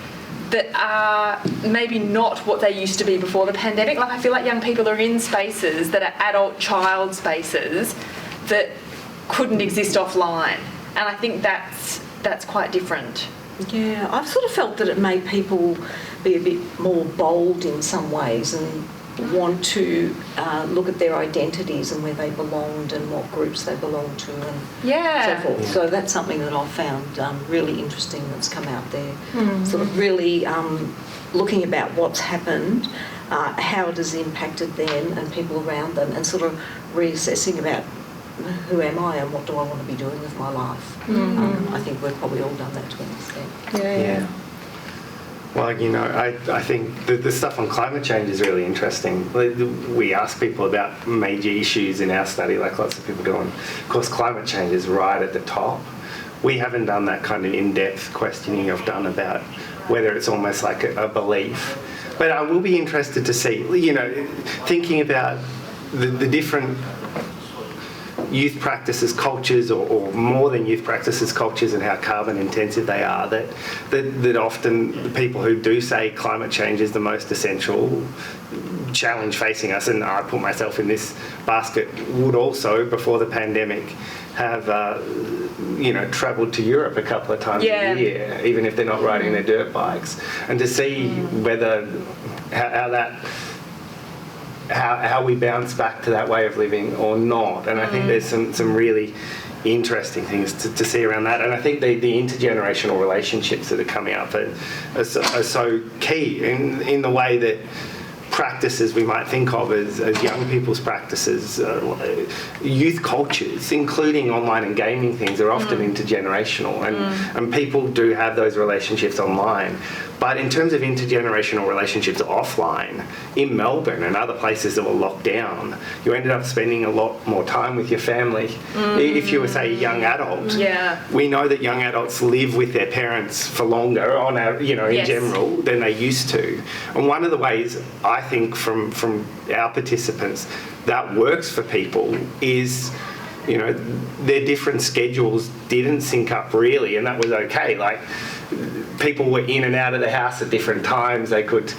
that are maybe not what they used to be before the pandemic. Like, I feel like young people are in spaces that are adult-child spaces that couldn't exist offline, and I think that's quite different. Yeah, I've sort of felt that it made people be a bit more bold in some ways and want to look at their identities and where they belonged and what groups they belonged to and so forth. So that's something that I've found really interesting that's come out there. Sort of really looking about what's happened, how it has impacted them and people around them, and sort of reassessing about who am I and what do I want to be doing with my life. I think we've probably all done that to an extent. Yeah. Well, I think the stuff on climate change is really interesting. We ask people about major issues in our study, like lots of people do, and of course climate change is right at the top. We haven't done that kind of in-depth questioning I've done about whether it's almost like a belief. But I will be interested to see, thinking about the different youth practices, cultures, or more than youth practices, cultures, and how carbon intensive they are, that often the people who do say climate change is the most essential challenge facing us, and I put myself in this basket, would also, before the pandemic, have travelled to Europe a couple of times a year, even if they're not riding their dirt bikes, and to see whether how we bounce back to that way of living or not. And I think there's some really interesting things to see around that. And I think the intergenerational relationships that are coming up are so key in the way that practices we might think of as young people's practices, youth cultures, including online and gaming things, are often intergenerational, and people do have those relationships online. But in terms of intergenerational relationships offline, in Melbourne and other places that were locked down, you ended up spending a lot more time with your family. If you were, say, a young adult, we know that young adults live with their parents for longer, in general, than they used to. And one of the ways I think from our participants that works for people is, their different schedules didn't sync up really, and that was okay. Like, people were in and out of the house at different times. They could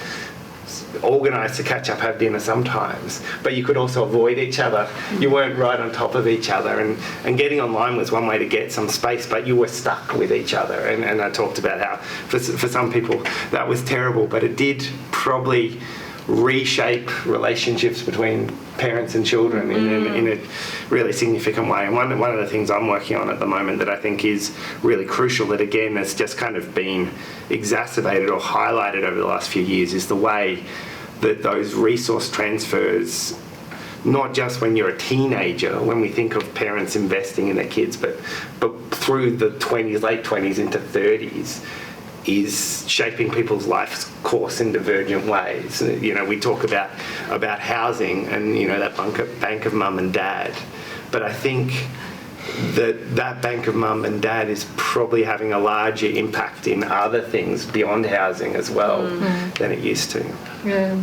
organise to catch up, have dinner sometimes, but you could also avoid each other. You weren't right on top of each other, and getting online was one way to get some space, but you were stuck with each other. And I talked about how for some people that was terrible, but it did probably reshape relationships between parents and children in a really significant way. And one of the things I'm working on at the moment that I think is really crucial, that again has just kind of been exacerbated or highlighted over the last few years, is the way that those resource transfers, not just when you're a teenager, when we think of parents investing in their kids, but through the 20s, late 20s into 30s, is shaping people's life course in divergent ways. We talk about housing and that bank of mum and dad, but I think that bank of mum and dad is probably having a larger impact in other things beyond housing as well than it used to. Yeah.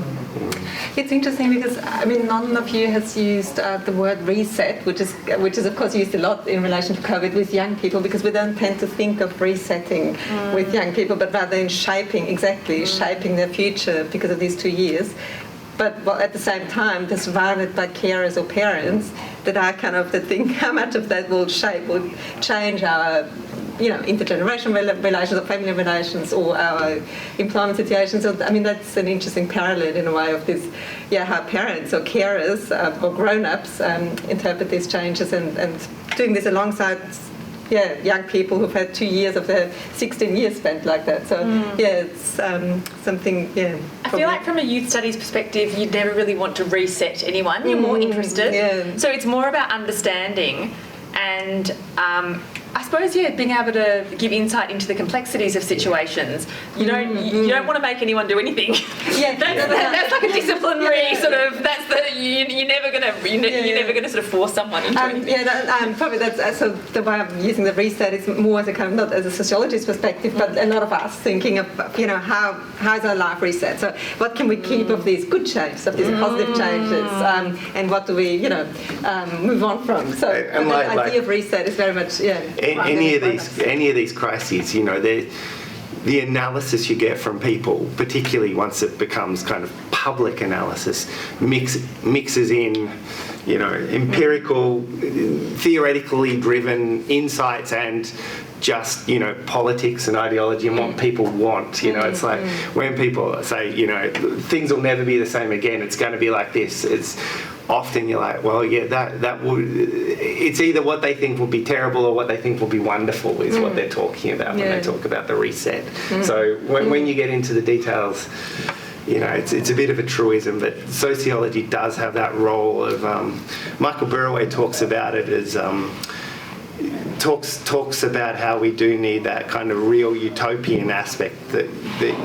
It's interesting because none of you has used the word reset, which is of course used a lot in relation to COVID with young people, because we don't tend to think of resetting with young people, but rather in shaping their future because of these 2 years. But at the same time, they're surrounded by carers or parents that are kind of that think how much of that will change our intergenerational relations or family relations or our employment situations. So, that's an interesting parallel in a way of this, how parents or carers or grown-ups interpret these changes and doing this alongside young people who've had 2 years of their 16 years spent like that. So, it's something, I feel like from a youth studies perspective, you'd never really want to reset anyone. You're more interested. Yeah. So it's more about understanding and I suppose, being able to give insight into the complexities of situations. You don't want to make anyone do anything. That's like a disciplinary sort of. That's the you're never gonna sort of force someone into anything. Probably that's so the way I'm using the reset is more as a kind of not as a sociologist perspective, but a lot of us thinking of how's our life reset. So what can we keep of these good changes, of these positive changes, and what do we move on from? So the idea of reset is very much any of these crises, the analysis you get from people, particularly once it becomes kind of public analysis, mixes in, empirical, theoretically driven insights and just, politics and ideology and what people want. It's like when people say, things will never be the same again, it's going to be like this. It's often you're like, well, that would. It's either what they think will be terrible or what they think will be wonderful is what they're talking about when they talk about the reset. So when you get into the details, it's a bit of a truism, but sociology does have that role of. Michael Burraway talks about it as. Talks about how we do need that kind of real utopian aspect that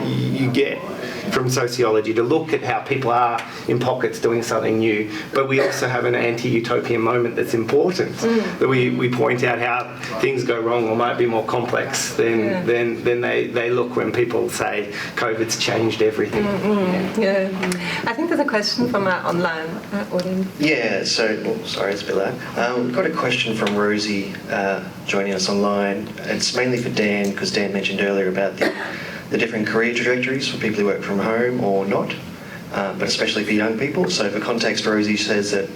you get from sociology to look at how people are in pockets doing something new, but we also have an anti-utopian moment that's important, that we point out how things go wrong or might be more complex than they look when people say COVID's changed everything. I think there's a question from our online audience. Sorry, it's a bit loud. We've got a question from Rosie joining us online. It's mainly for Dan, because Dan mentioned earlier about the different career trajectories for people who work from home or not, but especially for young people. So for context, Rosie says that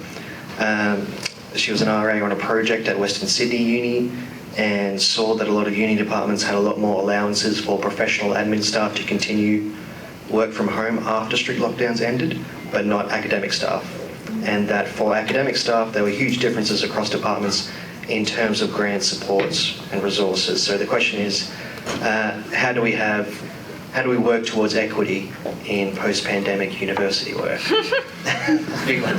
she was an RA on a project at Western Sydney Uni and saw that a lot of uni departments had a lot more allowances for professional admin staff to continue work from home after strict lockdowns ended, but not academic staff. And that for academic staff, there were huge differences across departments in terms of grant supports and resources. So the question is, how do we have how do we work towards equity in post-pandemic university work? Big one.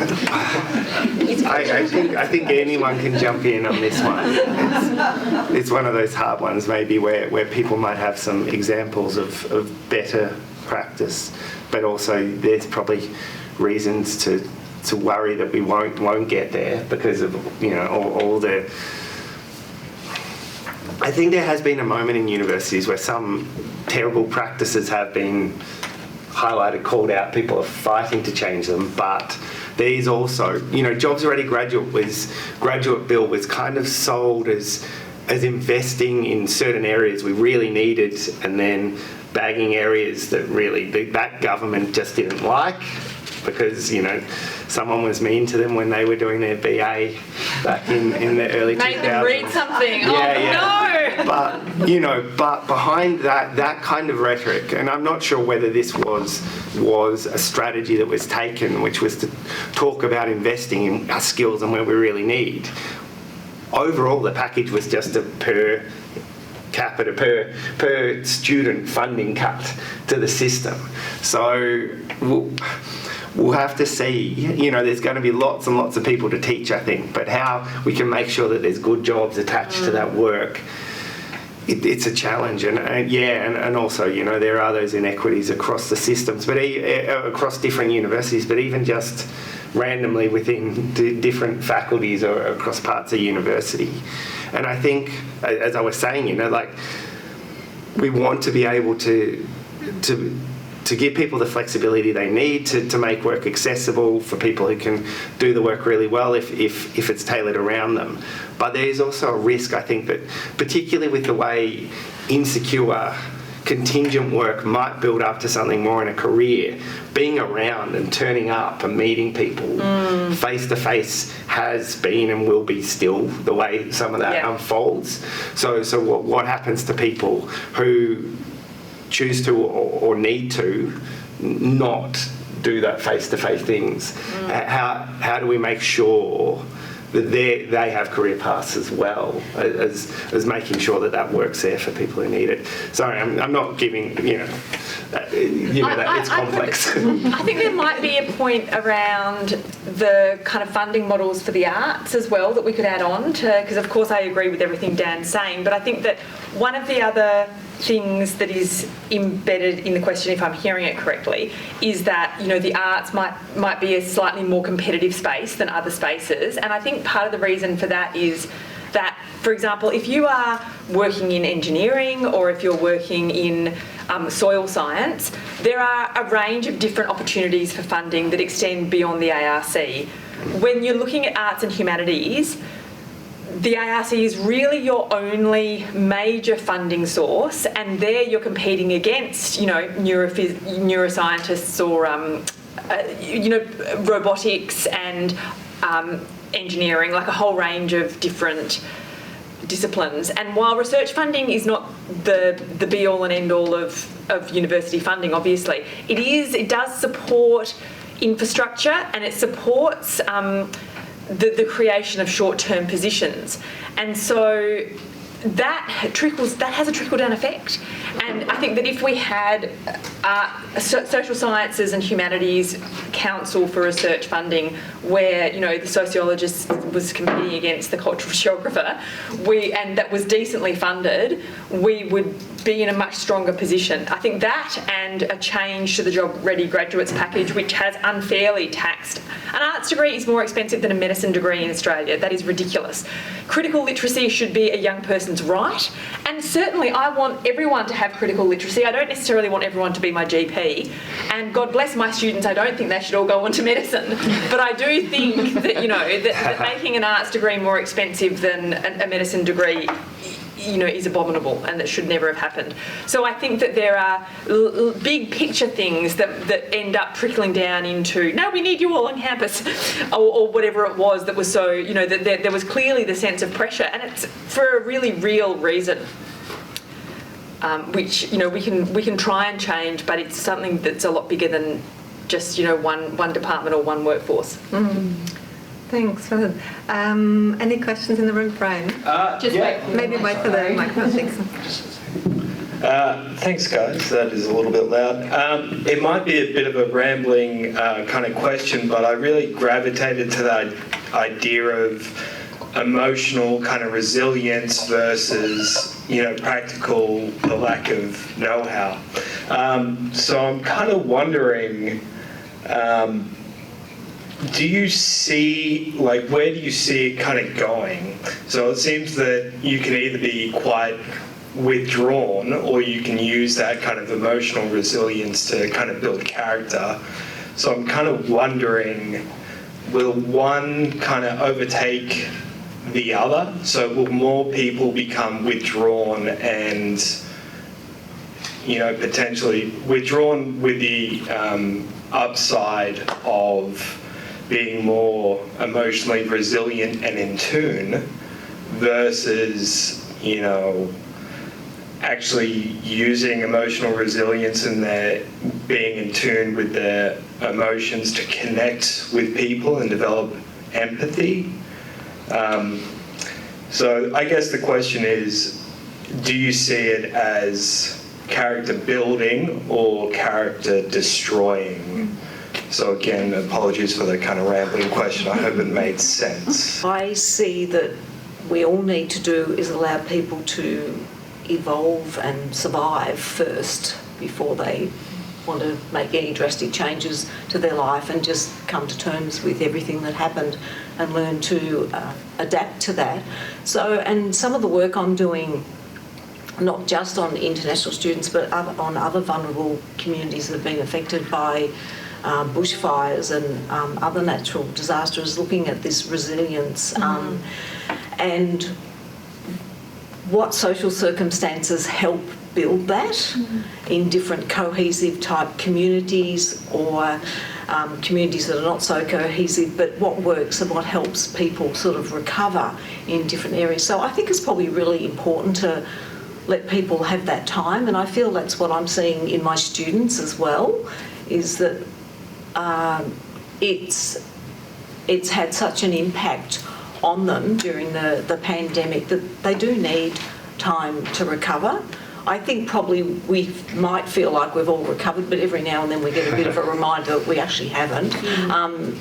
I think anyone can jump in on this one. It's one of those hard ones maybe where people might have some examples of better practice, but also there's probably reasons to worry that we won't get there because of all the. I think there has been a moment in universities where some terrible practices have been highlighted, called out. People are fighting to change them, but there's also, Jobs Ready Graduate Bill was kind of sold as investing in certain areas we really needed, and then bagging areas that really that government just didn't like because someone was mean to them when they were doing their BA back in the early 2000s. Made them read something. Yeah. No! But behind that kind of rhetoric, and I'm not sure whether this was a strategy that was taken, which was to talk about investing in our skills and where we really need. Overall, the package was just a per capita, per student funding cut to the system. So we'll have to see. There's going to be lots and lots of people to teach, I think, but how we can make sure that there's good jobs attached to that work, it's a challenge. And also, there are those inequities across the systems, but across different universities, but even just randomly within different faculties or across parts of university. And I think, as I was saying, we want to be able to give people the flexibility they need to make work accessible for people who can do the work really well if it's tailored around them. But there's also a risk, I think, that particularly with the way insecure contingent work might build up to something more in a career, being around and turning up and meeting people face-to-face has been and will be still the way some of that unfolds. So what happens to people who choose to or need to not do that face-to-face things? How do we make sure that they have career paths as well as making sure that works there for people who need it? Sorry, I'm not giving, it's complex. I think there might be a point around the kind of funding models for the arts as well that we could add on to, because of course I agree with everything Dan's saying, but I think that one of the other things that is embedded in the question, if I'm hearing it correctly, is that the arts might be a slightly more competitive space than other spaces, and I think part of the reason for that is that, for example, if you are working in engineering or if you're working in soil science, there are a range of different opportunities for funding that extend beyond the ARC. When you're looking at arts and humanities, the ARC is really your only major funding source, and there you're competing against, neuroscientists or, robotics and engineering, like a whole range of different disciplines. And while research funding is not the be-all and end-all of university funding, obviously, it does support infrastructure, and it supports the creation of short-term positions, and so that has a trickle-down effect. And I think that if we had social sciences and humanities council for research funding, where the sociologist was competing against the cultural geographer, and that was decently funded, we would be in a much stronger position. I think that, and a change to the Job Ready Graduates package, which has unfairly taxed. An arts degree is more expensive than a medicine degree in Australia. That is ridiculous. Critical literacy should be a young person's right, and certainly I want everyone to have critical literacy. I don't necessarily want everyone to be my GP, and God bless my students, I don't think they should all go on to medicine, but I do think that that making an arts degree more expensive than a medicine degree is abominable, and that should never have happened. So I think that there are big picture things that end up trickling down into, no, we need you all on campus, or whatever it was that was so, that there was clearly the sense of pressure, and it's for a really real reason, which, we can try and change, but it's something that's a lot bigger than just, one department or one workforce. Thanks. Any questions in the room, Brian? Maybe wait for the microphone. Thanks. Thanks, guys. That is a little bit loud. It might be a bit of a rambling kind of question, but I really gravitated to that idea of emotional kind of resilience versus, practical, the lack of know-how. So I'm kind of wondering, do you see, where do you see it kind of going? So it seems that you can either be quite withdrawn, or you can use that kind of emotional resilience to kind of build character. So I'm kind of wondering, will one kind of overtake the other? So will more people become withdrawn and, potentially withdrawn with the upside of being more emotionally resilient and in tune versus, actually using emotional resilience and their being in tune with their emotions to connect with people and develop empathy. So I guess the question is, do you see it as character building or character destroying? So again, apologies for the kind of rambling question. I hope it made sense. I see that we all need to do is allow people to evolve and survive first before they want to make any drastic changes to their life, and just come to terms with everything that happened and learn to adapt to that. So, and some of the work I'm doing, not just on international students, but on other vulnerable communities that have been affected by bushfires and other natural disasters, looking at this resilience and what social circumstances help build that in different cohesive type communities, or communities that are not so cohesive, but what works and what helps people sort of recover in different areas. So I think it's probably really important to let people have that time, and I feel that's what I'm seeing in my students as well, is that it's had such an impact on them during the pandemic that they do need time to recover. I think probably we might feel like we've all recovered, but every now and then we get a bit of a reminder that we actually haven't,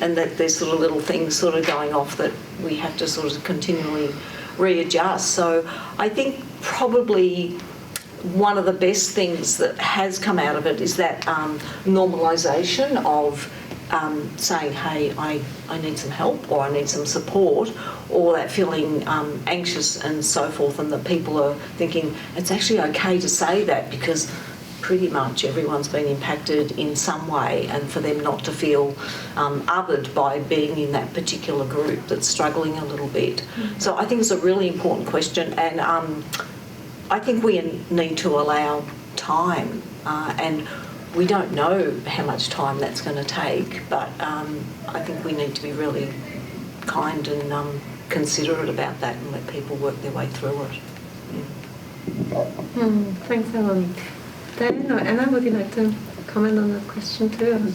and that there's sort of little things sort of going off that we have to sort of continually readjust. So I think probably one of the best things that has come out of it is that normalisation of saying, hey, I need some help, or I need some support, or that feeling anxious and so forth, and that people are thinking it's actually okay to say that because pretty much everyone's been impacted in some way, and for them not to feel othered by being in that particular group that's struggling a little bit. So I think it's a really important question, and I think we need to allow time, and we don't know how much time that's going to take, but I think we need to be really kind and considerate about that and let people work their way through it. Thanks, Helen. Dan or Anna, would you like to comment on that question too?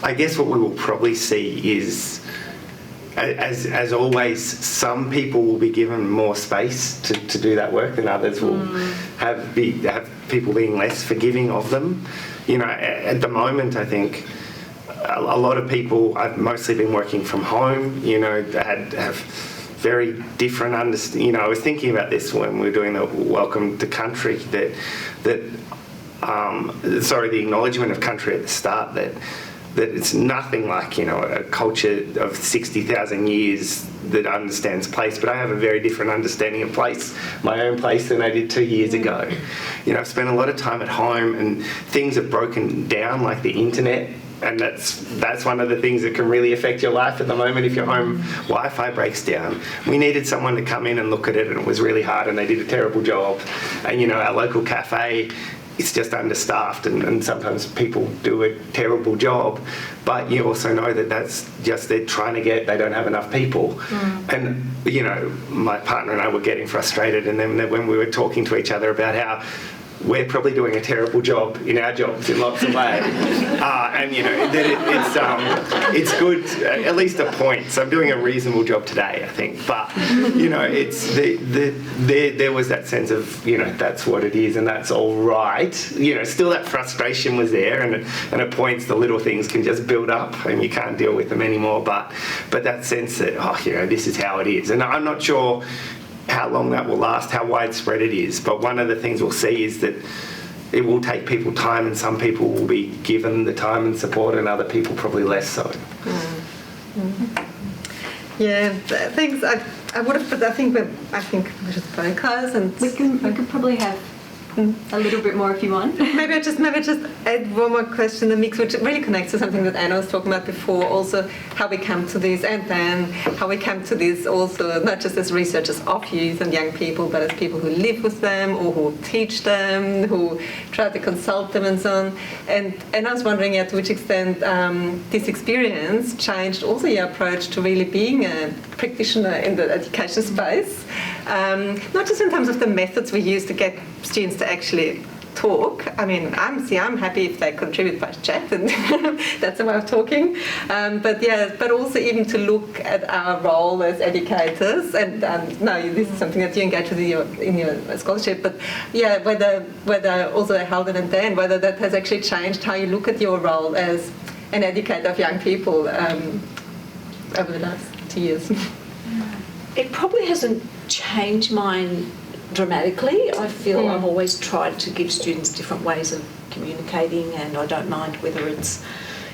I guess what we will probably see is, as always, some people will be given more space to do that work than others will have people being less forgiving of them. At the moment, I think a lot of people, I've mostly been working from home, have very different understanding. I was thinking about this when we were doing the Welcome to Country, the acknowledgement of country at the start, that it's nothing like, a culture of 60,000 years that understands place, but I have a very different understanding of place, my own place, than I did 2 years ago. I've spent a lot of time at home, and things have broken down, like the internet, and that's one of the things that can really affect your life at the moment if your home Wi-Fi breaks down. We needed someone to come in and look at it, and it was really hard, and they did a terrible job. And our local cafe, it's just understaffed, and sometimes people do a terrible job, but you also know that that's just they don't have enough people. And my partner and I were getting frustrated, and then when we were talking to each other about how we're probably doing a terrible job in our jobs in lots of ways. And, you know, that it's good, at least a point. So I'm doing a reasonable job today, I think. But, you know, it's there was that sense of, you know, that's what it is and that's all right. You know, still that frustration was there, and at points the little things can just build up and you can't deal with them anymore. But that sense that, oh, you know, this is how it is. And I'm not sure how long that will last, how widespread it is. But one of the things we'll see is that it will take people time, and some people will be given the time and support and other people probably less so. Yeah, thanks. I would have, but I think we should focus, and we could probably have a little bit more if you want. maybe I just add one more question in the mix, which really connects to something that Anna was talking about before, also how we come to this, and then how we come to this also not just as researchers of youth and young people, but as people who live with them or who teach them, who try to consult them and so on. And I was wondering to which extent this experience changed also your approach to really being a practitioner in the education space, not just in terms of the methods we use to get students to actually talk. I mean, I'm happy if they contribute by chat, and that's a way of talking. But also even to look at our role as educators. And no, this is something that you engage with in your scholarship. But yeah, whether also Helen and Dan, whether that has actually changed how you look at your role as an educator of young people over the last 2 years. It probably hasn't changed mine dramatically. I feel I've always tried to give students different ways of communicating, and I don't mind whether it's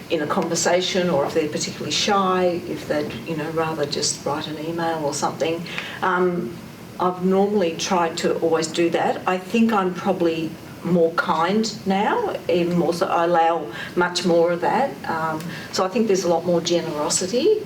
in a conversation or if they're particularly shy, if they'd rather just write an email or something. I've normally tried to always do that. I think I'm probably more kind now, even more so. I allow much more of that. So I think there's a lot more generosity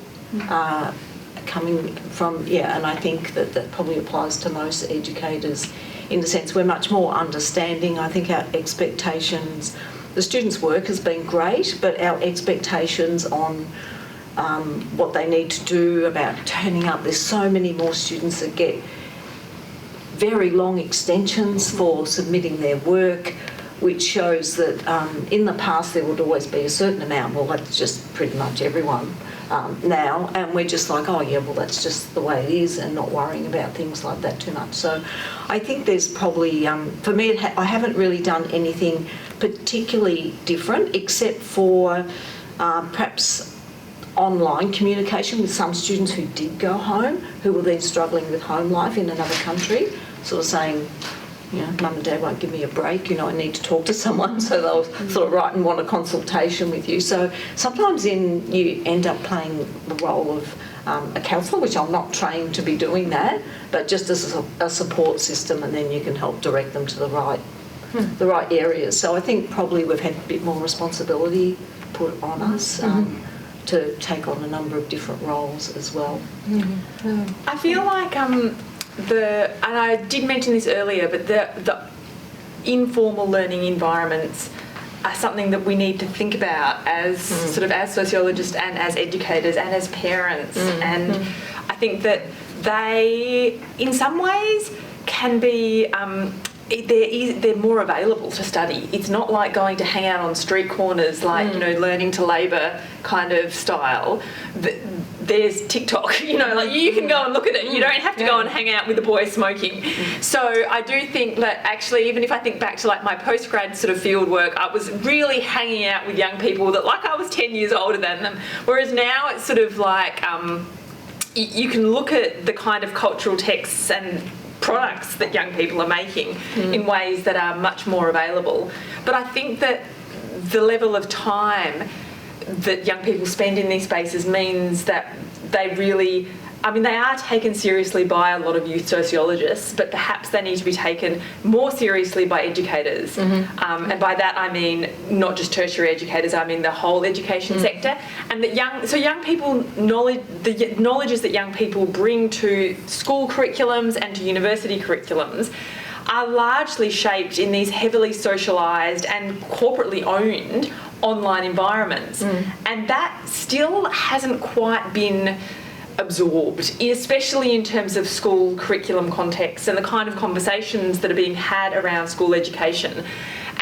coming from, and I think that probably applies to most educators in the sense we're much more understanding. I think our expectations, the students' work has been great, but our expectations on what they need to do about turning up, there's so many more students that get very long extensions for submitting their work, which shows that in the past there would always be a certain amount. Well, that's just pretty much everyone now, and we're just like, oh yeah, well that's just the way it is, and not worrying about things like that too much. So I think there's probably, for me, I haven't really done anything particularly different except for perhaps online communication with some students who did go home, who were then struggling with home life in another country, sort of saying, Mum and Dad won't give me a break, I need to talk to someone, so they'll sort of write and want a consultation with you. So sometimes you end up playing the role of a counsellor, which I'm not trained to be doing that, but just as a support system, and then you can help direct them to the right areas. So I think probably we've had a bit more responsibility put on us to take on a number of different roles as well. I feel like and I did mention this earlier, but the informal learning environments are something that we need to think about as sort of as sociologists and as educators and as parents. And I think that they, in some ways, can be they're more available to study. It's not like going to hang out on street corners, like learning to labour kind of style. There's TikTok, like you can go and look at it. You don't have to go and hang out with the boys smoking. So I do think that actually, even if I think back to like my postgrad sort of field work, I was really hanging out with young people that like I was 10 years older than them. Whereas now it's sort of like you can look at the kind of cultural texts and products that young people are making in ways that are much more available. But I think that the level of time that young people spend in these spaces means that they really, they are taken seriously by a lot of youth sociologists, but perhaps they need to be taken more seriously by educators. And by that I mean not just tertiary educators, I mean the whole education sector. And that young people, the knowledges that young people bring to school curriculums and to university curriculums are largely shaped in these heavily socialised and corporately owned online environments. And that still hasn't quite been absorbed, especially in terms of school curriculum context and the kind of conversations that are being had around school education.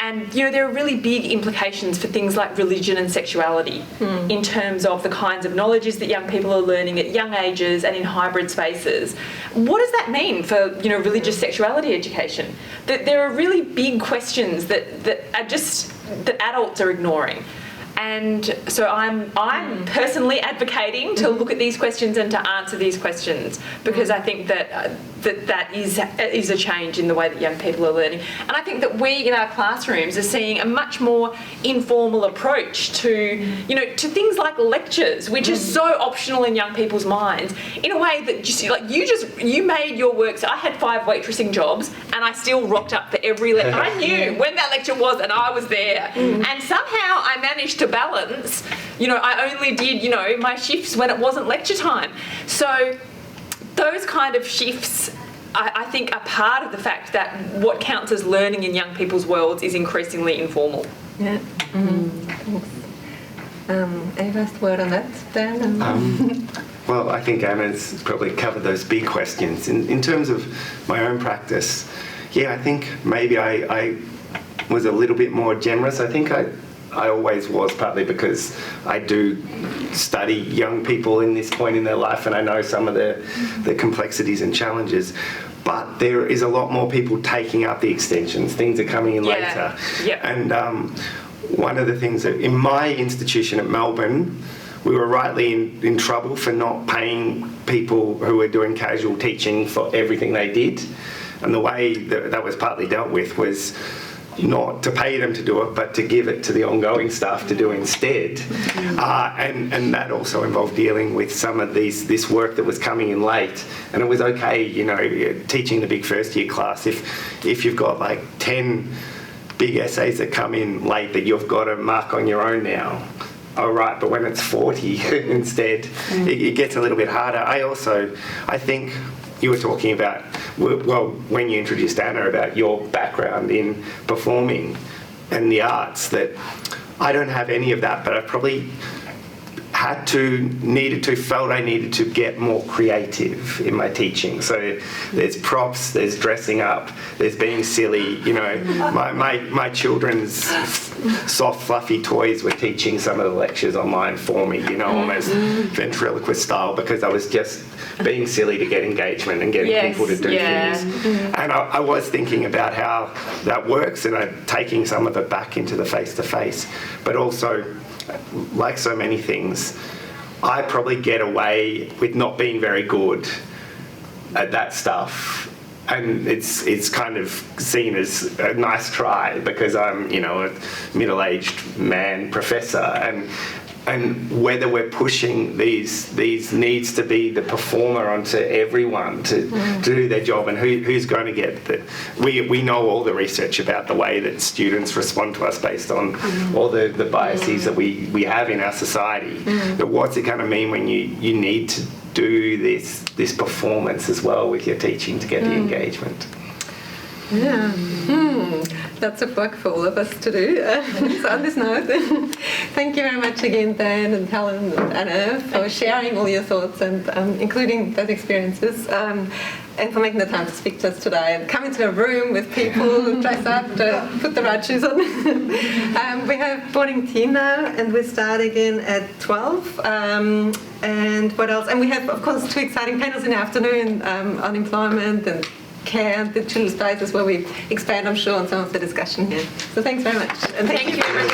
And, there are really big implications for things like religion and sexuality in terms of the kinds of knowledges that young people are learning at young ages and in hybrid spaces. What does that mean for, religious sexuality education? That there are really big questions that adults are ignoring. And so I'm personally advocating to look at these questions and to answer these questions, because I think that is a change in the way that young people are learning. And I think that we in our classrooms are seeing a much more informal approach to, to things like lectures, which is so optional in young people's minds, in a way that you made your work. So I had 5 waitressing jobs and I still rocked up for every lecture. I knew when that lecture was and I was there. And somehow I managed to balance, I only did, my shifts when it wasn't lecture time. So those kind of shifts, I think, are part of the fact that what counts as learning in young people's worlds is increasingly informal. Yeah. Any last word on that, Dan? Well, I think Anna's probably covered those big questions. In terms of my own practice, I think maybe I was a little bit more generous. I think I always was, partly because I do study young people in this point in their life and I know some of the complexities and challenges. But there is a lot more people taking up the extensions. Things are coming in later. Yeah. And one of the things that in my institution at Melbourne, we were rightly in trouble for not paying people who were doing casual teaching for everything they did. And the way that was partly dealt with was not to pay them to do it, but to give it to the ongoing staff to do instead. And that also involved dealing with some of this work that was coming in late. And it was okay, teaching the big first year class, if you've got like 10 big essays that come in late that you've got to mark on your own now. Oh, right, but when it's 40 instead, it gets a little bit harder. I think you were talking about, when you introduced Anna, about your background in performing and the arts, that I don't have any of that, but I probably felt I needed to get more creative in my teaching. So there's props, there's dressing up, there's being silly. My children's soft, fluffy toys were teaching some of the lectures online for me, almost ventriloquist style, because I was just being silly to get engagement and getting people to do things. And I was thinking about how that works, and I'm taking some of it back into the face-to-face, but also, like so many things, I probably get away with not being very good at that stuff, and it's kind of seen as a nice try because I'm a middle-aged man professor, and whether we're pushing these needs to be the performer onto everyone to do their job, and who's going to get we know all the research about the way that students respond to us based on all the biases that we have in our society. But what's it going to mean when you need to do this performance as well with your teaching to get the engagement? Yeah, that's a work for all of us to do. So on this note, thank you very much again, Dan and Helen and Anna, for sharing all your thoughts and including those experiences, and for making the time to speak to us today and come into a room with people, dress up, put the right shoes on. We have boarding tea now, and we start again at 12. And what else? And we have, of course, 2 exciting panels in the afternoon, on employment and care and digital spaces, where we expand, I'm sure, on some of the discussion here. So thanks very much. And Thank you, everyone.